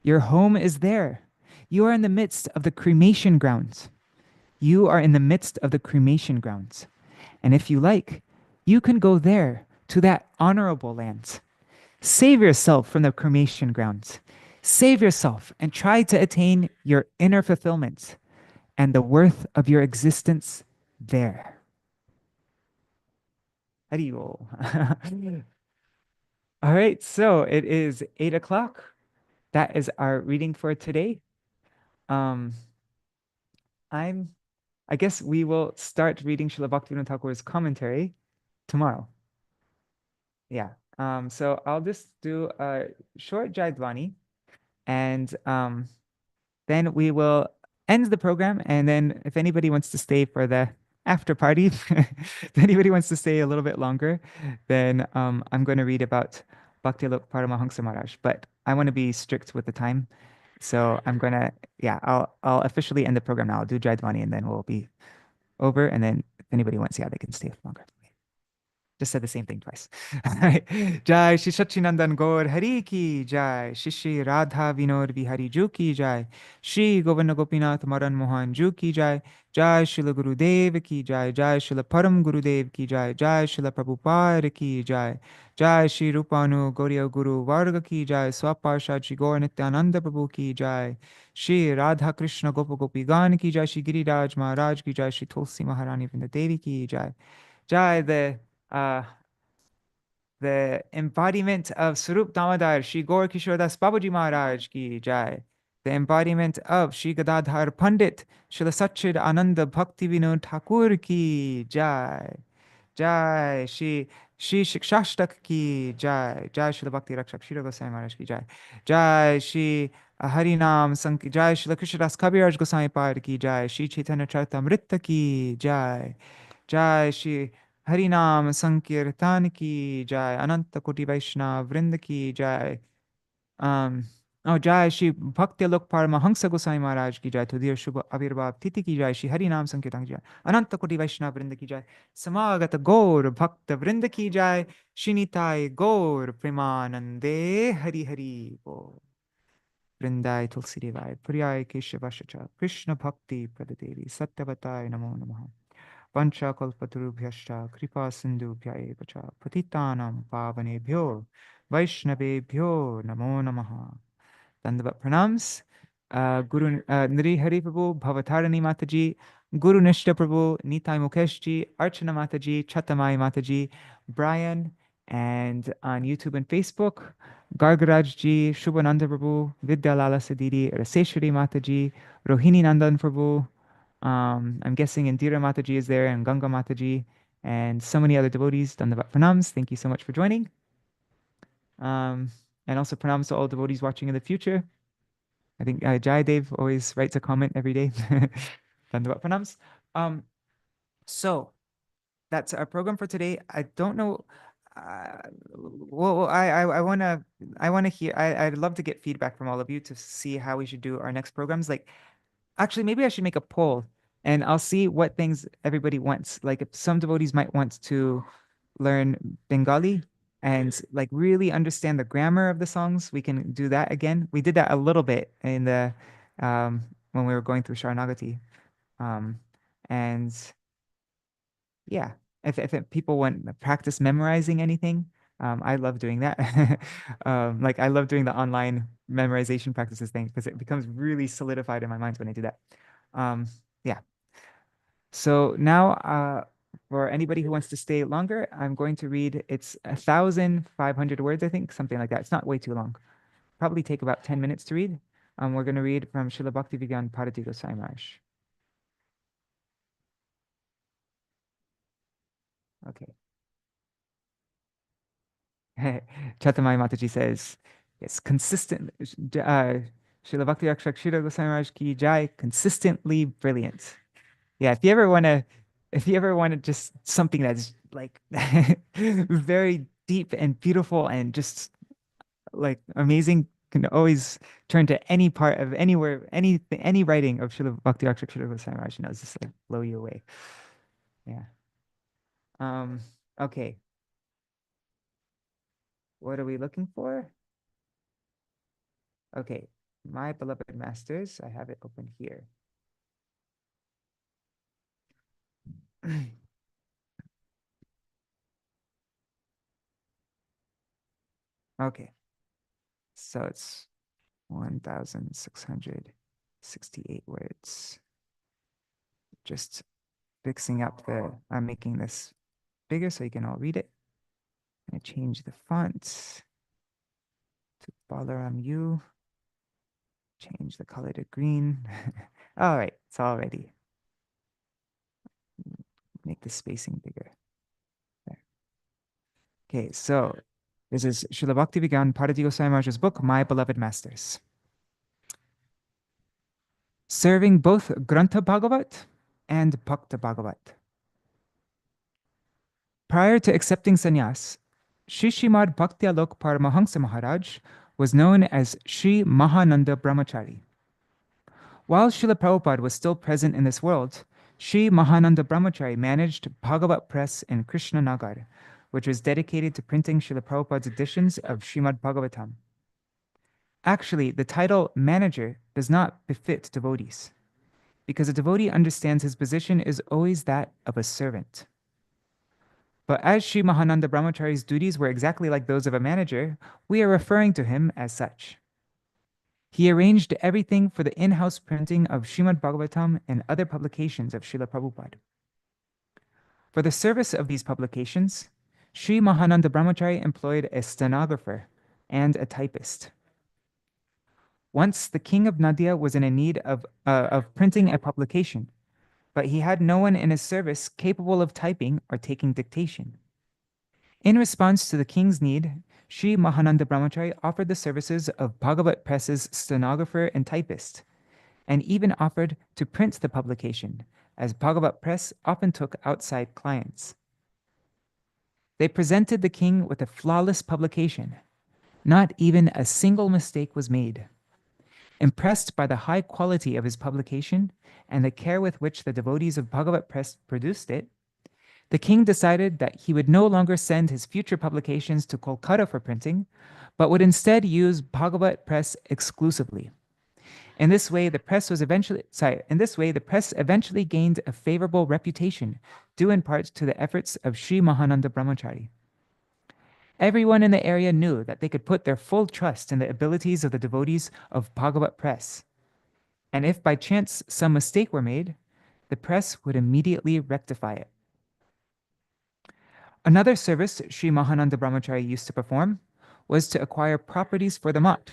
Your home is there. You are in the midst of the cremation grounds. You are in the midst of the cremation grounds. And if you like, you can go there to that honorable land. Save yourself from the cremation grounds. Save yourself and try to attain your inner fulfillment and the worth of your existence there. Haribo. All right, so it is 8 o'clock. That is our reading for today. I guess we will start reading Śrīla Bhaktivinoda Ṭhākura's commentary tomorrow. Yeah. So I'll just do a short Jaidvani, and then we will end the program. And then if anybody wants to stay for the after party, if anybody wants to stay a little bit longer, then I'm going to read about Bhaktilok Paramahansa Maharaj. But I want to be strict with the time. So I'm going to, yeah, I'll officially end the program now. I'll do Jaidvani, and then we'll be over. And then if anybody wants, yeah, they can stay longer. Just said the same thing twice. Jai Shri Satchidanand Gaur Hari Ki Jai, Shri Shri Radha Vinod Bihari Ju Ki Jai, Shri Govinda Gopinath Madan Mohan Ju Ki Jai, Jai Srila Gurudev Ki Jai, Jai Srila Param Gurudev Ki Jai, Jai Srila Prabhupada Ki Jai, Jai Shri Rupanu Gauriya Guru Varga Ki Jai, Swaparshad Shri Gaur Nityananda Prabhu Ki Jai, Shri Radha Krishna Gopa Gopi Gan Ki Jai, Shri Giriraj Maharaj Ki Jai, Shri Tulsi Maharani Vrinda Devi Ki Jai, Jai the embodiment of Swarup Damodar, Shri Gaur Kishoredas Babaji Maharaj Ki Jai, the embodiment of Śrī Gadādhara Paṇḍita, Śrīla Satchid Ananda Bhaktivinoda Ṭhākura Ki Jai, Jai Śrī Śikṣāṣṭaka Ki Jai, Jai Śrīla Bhakti Rakshak Śrīla Goswami Maharaj Ki Jai, Jai Shri Harinam Sankirtan, Jai Śrīla Krishnadas Kaviraj Goswami Pad Ki Jai, Shri Chaitanya Charitamrita Ki Jai, Jai Shri Harinam Sankirtan Ki Jai, Ananta Koti Vaishnava Vrinda Ki Jai. Jai Shri Bhakti Lok Paramahansa Goswami Maharaj Ki Jai, Tudhir Shubha Avirbhav Titi Ki Jai, Shri Harinam Sankirtan Ki Jai, Ananta Koti Vaishnava Vrinda Ki Jai, Samagata Gaur Bhakta Vrinda Ki Jai, Shinitai Gaur Premanande Hari Hari Bo. Vrindai Tulsi Devai, Priyai Keshavashacha, Krishna Bhakti Pradadevi, Satyavatai Namo Namaha. Vanchakalpatarubhyascha kripa sindhubhya eva cha patitanam pavanebhyo Vaishnavebhyo namo namaha. Dandavat pranams. Guru Nri Hari Prabhu, Bhavatarani Mataji, Guru Nishta Prabhu, Nitai Mukesh ji, Archana Mataji, Chatamai Mataji, Brian, and on YouTube and Facebook, Gargaraj ji, Shubhananda Prabhu, Vidyalala Sadidi, Raseshwari Mataji, Rohini Nandan Prabhu, I'm guessing Indira Mataji is there, and Ganga Mataji, and so many other devotees. Dandavat pranams. Thank you so much for joining. And also pranams to all devotees watching in the future. I think Jai Dev always writes a comment every day. Dandavat pranams. So that's our program for today. I don't know. Well, I wanna hear. I'd love to get feedback from all of you to see how we should do our next programs. Like, actually, maybe I should make a poll, and I'll see what things everybody wants. Like, if some devotees might want to learn Bengali and like really understand the grammar of the songs, we can do that again. We did that a little bit in the when we were going through Sharanagati. And yeah, if people want to practice memorizing anything, I love doing that. Like I love doing the online memorization practices thing because it becomes really solidified in my mind when I do that. Yeah. So now, for anybody who wants to stay longer, I'm going to read, it's 1,500 words, I think, something like that. It's not way too long. Probably take about 10 minutes to read. We're going to read from Śrīla Bhaktivinoda Ṭhākura Goswami Maharaj. Okay. Chatamai Mataji says, yes, consistent, Śrīla Bhaktivinoda Goswami Maharaj ki jai, consistently brilliant. Yeah, if you ever want to just something that's like very deep and beautiful and just like amazing, can always turn to any part of anywhere, any writing of Śrīla Bhaktivinoda Goswami Maharaj, just like blow you away. Yeah. Okay. What are we looking for? Okay, my beloved masters, I have it open here. Okay, so it's 1,668 words. Just fixing up I'm making this bigger so you can all read it. I'm gonna change the font to Balaram U. Change the color to green. All right, it's all ready. Make the spacing bigger. There. Okay, so this is Śrīla Bhaktivinoda Ṭhākura Goswami Maharaj's book, My Beloved Masters. Serving both Grantha Bhagavat and Bhakta Bhagavat. Prior to accepting sannyas, Shri Srimad Bhaktialok Paramahansa Maharaj was known as Shri Mahananda Brahmachari. While Srila Prabhupada was still present in this world, Shri Mahananda Brahmachari managed Bhagavat Press in Krishna Nagar, which was dedicated to printing Srila Prabhupada's editions of Srimad Bhagavatam. Actually, the title manager does not befit devotees, because a devotee understands his position is always that of a servant. But as Shri Mahananda Brahmachari's duties were exactly like those of a manager, we are referring to him as such. He arranged everything for the in-house printing of Srimad Bhagavatam and other publications of Srila Prabhupada. For the service of these publications, Shri Mahananda Brahmachari employed a stenographer and a typist. Once the king of Nadia was in a need of printing a publication, but he had no one in his service capable of typing or taking dictation. In response to the king's need, Shri Mahananda Brahmachari offered the services of Bhagavat Press's stenographer and typist, and even offered to print the publication, as Bhagavat Press often took outside clients. They presented the king with a flawless publication. Not even a single mistake was made. Impressed by the high quality of his publication and the care with which the devotees of Bhagavat Press produced it, the king decided that he would no longer send his future publications to Kolkata for printing, but would instead use Bhagavat Press exclusively. In this way, the press eventually gained a favorable reputation, due in part to the efforts of Sri Mahananda Brahmachari. Everyone in the area knew that they could put their full trust in the abilities of the devotees of Bhagavat press. And if by chance some mistake were made, the press would immediately rectify it. Another service Sri Mahananda Brahmachari used to perform was to acquire properties for the mutt.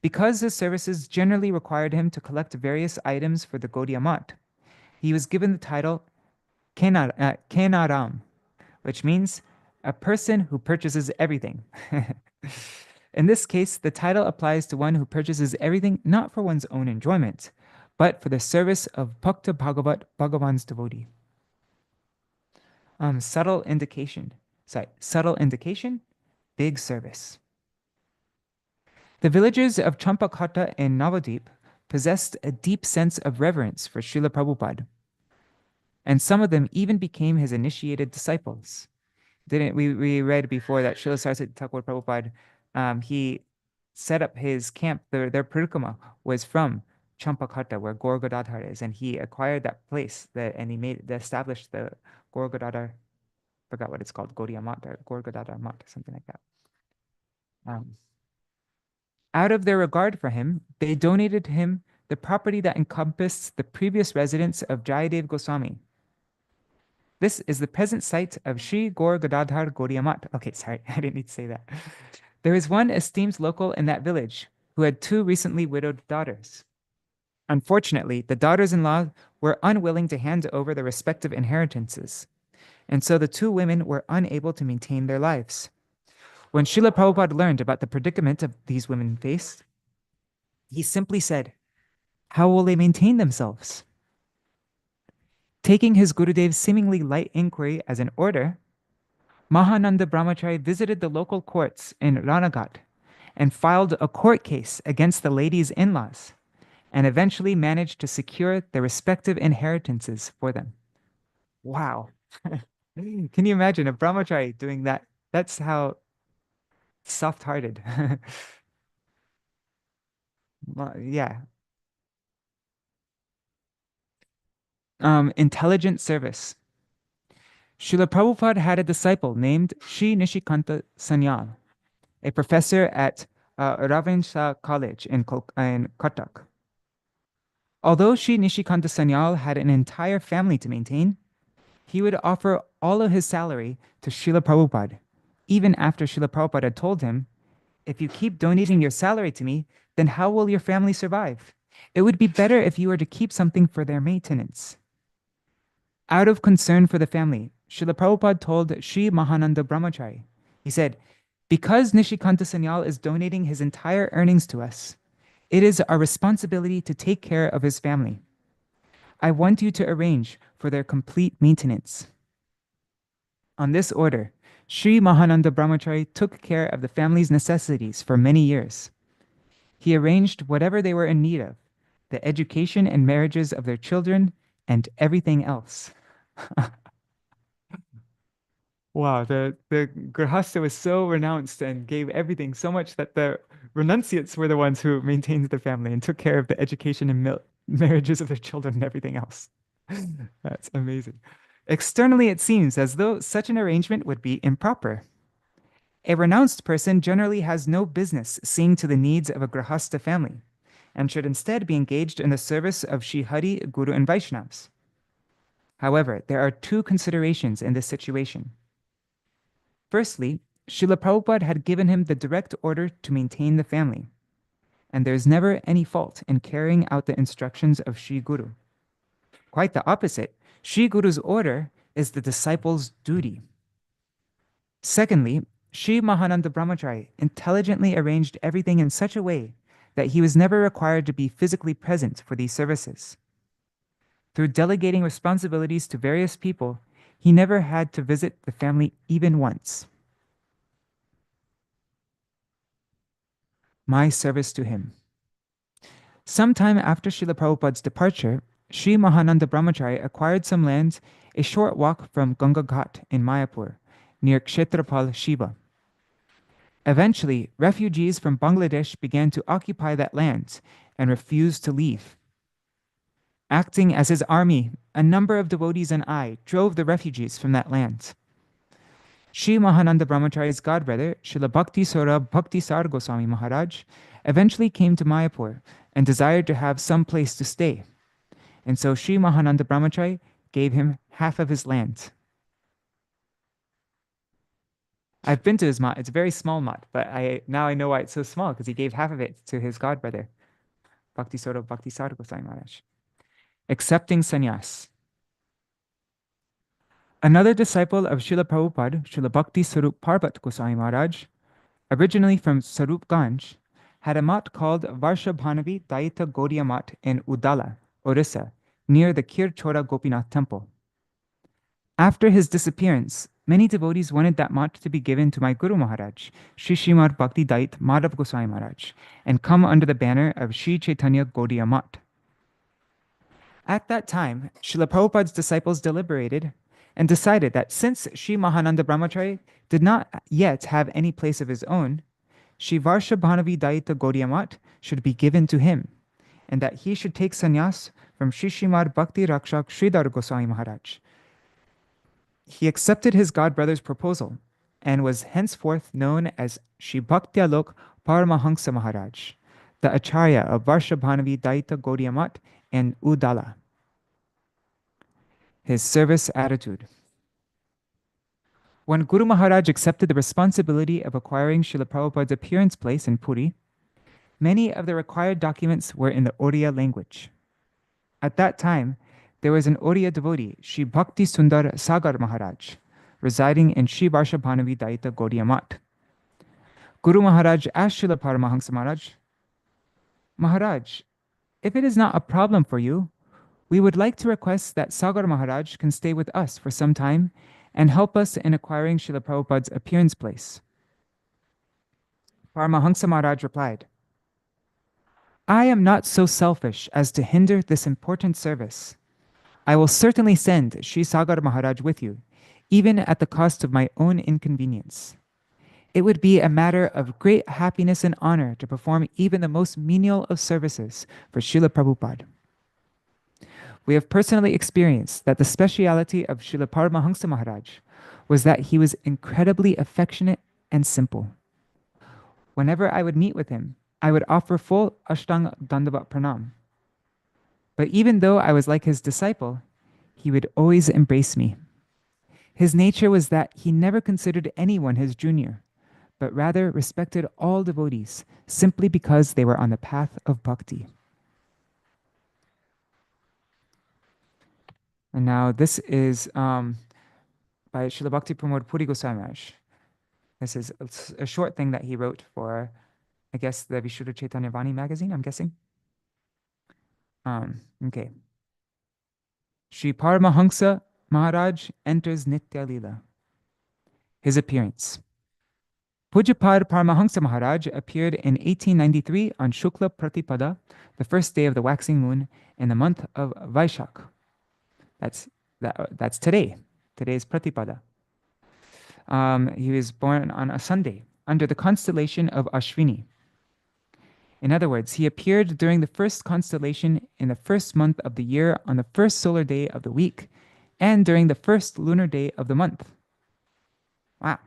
Because his services generally required him to collect various items for the Gaudiya mutt, he was given the title Kenaram, which means a person who purchases everything. In this case, the title applies to one who purchases everything not for one's own enjoyment, but for the service of Bhakta Bhagavat, Bhagavan's devotee. Subtle indication, big service. The villagers of Champakhatta and Navadip possessed a deep sense of reverence for Srila Prabhupada, and some of them even became his initiated disciples. Didn't we read before that Śrīla Saraswati Thakur Prabhupada, he set up his camp, their parikrama was from Champakhatta, where Gaur Gadādhara is, and he acquired that place and he established the Gaur Gadādhara, forgot what it's called, Gaudiya Math or Gaur Gadādhara Math, something like that. Out of their regard for him, they donated to him the property that encompassed the previous residence of Jayadev Goswami. This is the present site of Sri Gaur Gadādhara Gaudiya Math. Okay, sorry, I didn't need to say that. There is one esteemed local in that village who had 2 recently widowed daughters. Unfortunately, the daughters-in-law were unwilling to hand over their respective inheritances, and so the 2 women were unable to maintain their lives. When Srila Prabhupada learned about the predicament of these women faced, he simply said, "How will they maintain themselves?" Taking his Gurudev's seemingly light inquiry as an order, Mahananda Brahmachari visited the local courts in Ranagat and filed a court case against the ladies' in-laws, and eventually managed to secure their respective inheritances for them. Wow. Can you imagine a Brahmachari doing that? That's how soft-hearted. Yeah. Intelligent service. Srila Prabhupada had a disciple named Sri Nishikanta Sanyal, a professor at Ravenshaw College in Cuttack. Although Sri Nishikanta Sanyal had an entire family to maintain, he would offer all of his salary to Srila Prabhupada, even after Srila Prabhupada had told him, "If you keep donating your salary to me, then how will your family survive? It would be better if you were to keep something for their maintenance." Out of concern for the family, Srila Prabhupada told Sri Mahananda Brahmachari, he said, "Because Nishikanta Sanyal is donating his entire earnings to us, it is our responsibility to take care of his family. I want you to arrange for their complete maintenance." On this order, Sri Mahananda Brahmachari took care of the family's necessities for many years. He arranged whatever they were in need of, the education and marriages of their children, and everything else. Wow, the Grihastha was so renounced and gave everything so much that the renunciates were the ones who maintained the family and took care of the education and marriages of their children and everything else. That's amazing. Externally, it seems as though such an arrangement would be improper. A renounced person generally has no business seeing to the needs of a Grihastha family, and should instead be engaged in the service of Shri Hari, Guru, and Vaishnavas. However, there are 2 considerations in this situation. Firstly, Srila Prabhupada had given him the direct order to maintain the family, and there is never any fault in carrying out the instructions of Shri Guru. Quite the opposite, Shri Guru's order is the disciple's duty. Secondly, Sri Mahananda Brahmachari intelligently arranged everything in such a way that he was never required to be physically present for these services. Through delegating responsibilities to various people, he never had to visit the family even once. My service to him. Sometime after Srila Prabhupada's departure, Sri Mahananda Brahmachari acquired some lands a short walk from Ganga Ghat in Mayapur, near Kshetrapal Shiva. Eventually, refugees from Bangladesh began to occupy that land and refused to leave. Acting as his army, a number of devotees and I drove the refugees from that land. Sri Mahananda Brahmachari's godbrother, Śrīla Bhaktisar Goswami Maharaj, eventually came to Mayapur and desired to have some place to stay. And so Sri Mahananda Brahmachari gave him half of his land. I've been to his mat. It's a very small mat, but now I know why it's so small, because he gave half of it to his godbrother, Bhaktisar Goswami Maharaj. Accepting sannyas. Another disciple of Srila Prabhupada, Srila Bhakti Sarup Parbat Goswami Maharaj, originally from Sarupganj, had a mat called Varshabhanavi Daita Gaudiya Mat in Udala, Orissa, near the Kirchora Gopinath temple. After his disappearance, many devotees wanted that mat to be given to my Guru Maharaj, Sri Srimad Bhakti Dait Madhav Goswami Maharaj, and come under the banner of Sri Chaitanya Gaudiya Mat. At that time, Srila Prabhupada's disciples deliberated and decided that since Sri Mahananda Brahmachari did not yet have any place of his own, Sri Varshabhanavi Daita Gaudiya Mat should be given to him, and that he should take sannyas from Sri Srimad Bhakti Rakshak Sridhar Goswami Maharaj. He accepted his godbrother's proposal and was henceforth known as Sri Bhaktyalok Paramahansa Maharaj, the Acharya of Varshabhanavi Daita Gaudiya Mat and Udala. His service attitude. When Guru Maharaj accepted the responsibility of acquiring Srila Prabhupada's appearance place in Puri, many of the required documents were in the Oriya language. At that time, there was an Oriya devotee, Sri Bhakti Sundar Sagar Maharaj, residing in Sri Varshabhanavi Daita Gaudiya Mat. Guru Maharaj asked Srila Paramahansa Maharaj, Maharaj, if it is not a problem for you, we would like to request that Sagar Maharaj can stay with us for some time and help us in acquiring Srila Prabhupada's appearance place. Paramahansa Maharaj replied, I am not so selfish as to hinder this important service. I will certainly send Sri Sagar Maharaj with you, even at the cost of my own inconvenience. It would be a matter of great happiness and honor to perform even the most menial of services for Srila Prabhupada. We have personally experienced that the speciality of Srila Paramahansa Maharaj was that he was incredibly affectionate and simple. Whenever I would meet with him, I would offer full Ashtanga Dandavat Pranam. But even though I was like his disciple, he would always embrace me. His nature was that he never considered anyone his junior, but rather respected all devotees simply because they were on the path of bhakti. And now this is by Srila Bhakti Pramod Puri Goswami Maharaj. This is a short thing that he wrote for, I guess, the Vishuddha Chaitanya Vani magazine, I'm guessing. Okay. Sri Paramahansa Maharaj enters Nitya Lila. His appearance. Pujapad Paramahansa Maharaj appeared in 1893 on Shukla Pratipada, the first day of the waxing moon, in the month of Vaishak. That's today. Today's Pratipada. He was born on a Sunday under the constellation of Ashwini. In other words, he appeared during the first constellation in the first month of the year on the first solar day of the week and during the first lunar day of the month. Wow.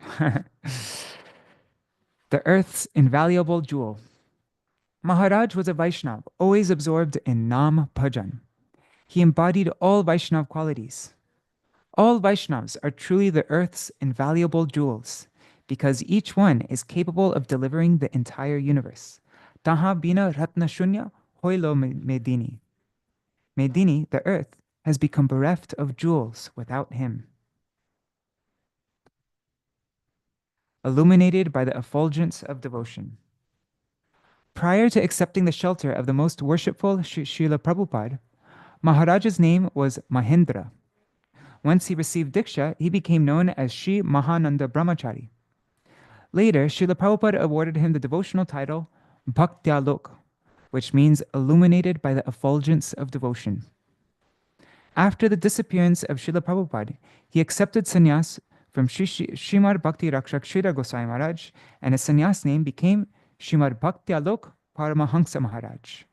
The earth's invaluable jewel. Maharaj was a Vaishnav, always absorbed in Nam Bhajan. He embodied all Vaishnav qualities. All Vaishnavas are truly the earth's invaluable jewels, because each one is capable of delivering the entire universe. Taha bina ratna shunya hoilo medini. Medini, the earth, has become bereft of jewels without him. Illuminated by the effulgence of devotion. Prior to accepting the shelter of the most worshipful Srila Prabhupada, Maharaj's name was Mahendra. Once he received Diksha, he became known as Sri Mahananda Brahmachari. Later, Srila Prabhupada awarded him the devotional title Bhaktyalok, which means illuminated by the effulgence of devotion. After the disappearance of Srila Prabhupada, he accepted sannyas from Srimad Bhakti Rakshak Shrira Goswami Maharaj, and his sannyas name became Srimad Bhakti Alok Paramahansa Maharaj,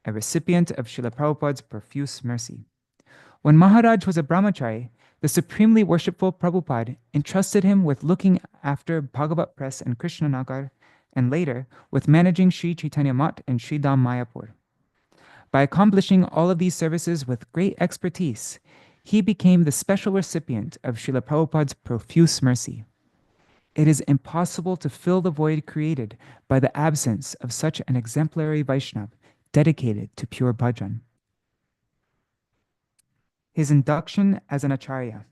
a recipient of Srila Prabhupada's profuse mercy. When Maharaj was a brahmachari, the supremely worshipful Prabhupada entrusted him with looking after Bhagavat Press and Krishna Nagar, and later with managing Sri Chaitanya Mat and Sri Dham Mayapur. By accomplishing all of these services with great expertise, he became the special recipient of Srila Prabhupada's profuse mercy. It is impossible to fill the void created by the absence of such an exemplary Vaishnava dedicated to pure bhajan. His induction as an acharya.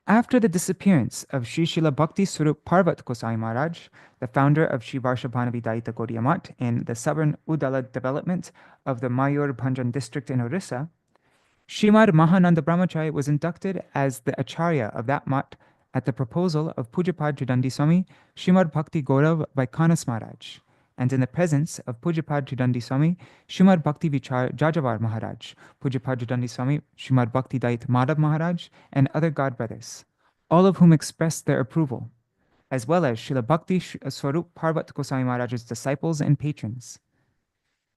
After the disappearance of Sri Śrīla Bhakti Swarup Parvat Goswami Maharaj, the founder of Sri Varshabhanavi Daita Gaudiya Math in the southern Udala development of the Mayur Bhanjan district in Orissa, Srimad Mahananda Brahmachari was inducted as the acharya of that math at the proposal of Pujapad Tridandi Swami Srimad Bhakti Gaurav Vaikanas Maharaj, and in the presence of Pujapad Tridandi Swami Srimad Bhakti Vichar Jajavar Maharaj, Pujapad Tridandi Swami Srimad Bhakti Dait Madhav Maharaj, and other godbrothers, all of whom expressed their approval, as well as Srila Bhakti Swarup Parvat Goswami Maharaj's disciples and patrons.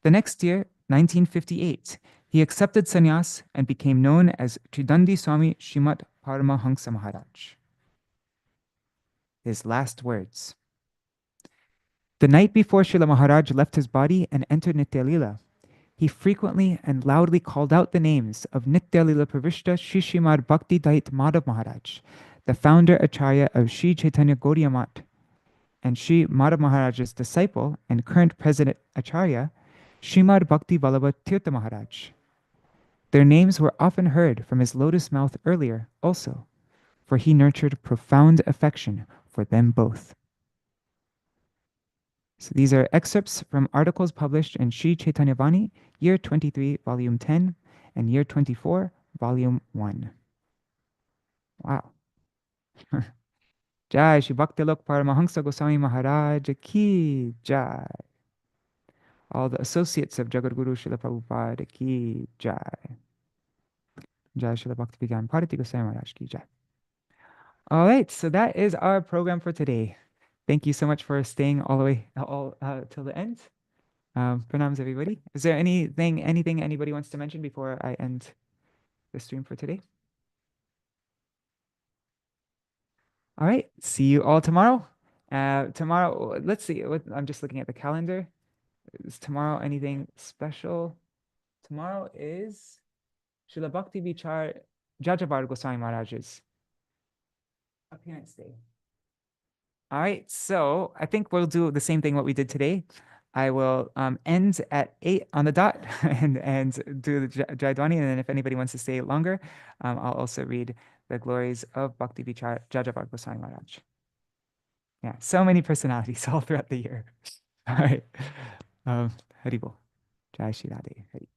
The next year, 1958, he accepted sannyas and became known as Tridandi Swami Srimat Paramahansa Maharaj. His last words. The night before Srila Maharaj left his body and entered Nitya Lila, he frequently and loudly called out the names of Nitya Lila Pravishta Shri Srimad Bhakti Dait Madhav Maharaj, the founder acharya of Sri Chaitanya Gaudiya Math, and Sri Madhav Maharaj's disciple and current president acharya, Srimad Bhakti Vallabha Tirtha Maharaj. Their names were often heard from his lotus mouth earlier also, for he nurtured profound affection for them both. So these are excerpts from articles published in Sri Chaitanya Vani, year 23, volume 10, and year 24, volume 1. Wow. Jai Shri Bhaktilok Paramahansa Goswami Maharaj Ki Jai. All the associates of Jagadguru Srila Prabhupada Ki Jai. Jai Srila Bhaktivedanta Bharati Goswami Maharaj Ki Jai. All right, so that is our program for today. Thank you so much for staying all the way till the end. Pranams, everybody. Is there anything anybody wants to mention before I end the stream for today? All right, see you all tomorrow. Tomorrow, let's see. I'm just looking at the calendar. Is tomorrow anything special? Tomorrow is Srila Bhakti Vichar Jajavar Goswami Maharaj's appearance day. All right, so I think we'll do the same thing what we did today. I will end at 8 on the dot and do the Jaidwani, and then if anybody wants to stay longer, I'll also read the glories of Bhakti Vichar Jajavar Goswami Maharaj. Yeah, so many personalities all throughout the year. All right, Haribol. Jai Shri Radhe. Hari.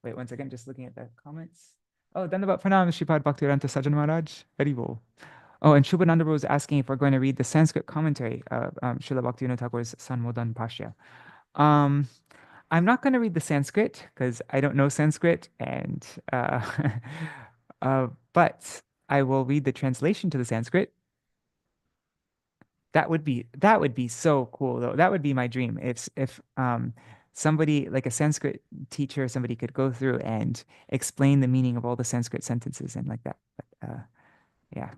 Wait, 1 second, just looking at the comments. Oh, Dandavat Pranam, Shripad Bhaktivedanta Sajjan Maharaj. Haribol. Oh, and Shubhananda was asking if we're going to read the Sanskrit commentary of Śrīla Bhaktivinoda Ṭhākura's Sanmodan Bhashya. I'm not going to read the Sanskrit because I don't know Sanskrit, and but I will read the translation to the Sanskrit. That would be so cool, though. That would be my dream if somebody like a Sanskrit teacher, somebody could go through and explain the meaning of all the Sanskrit sentences and like that. But yeah.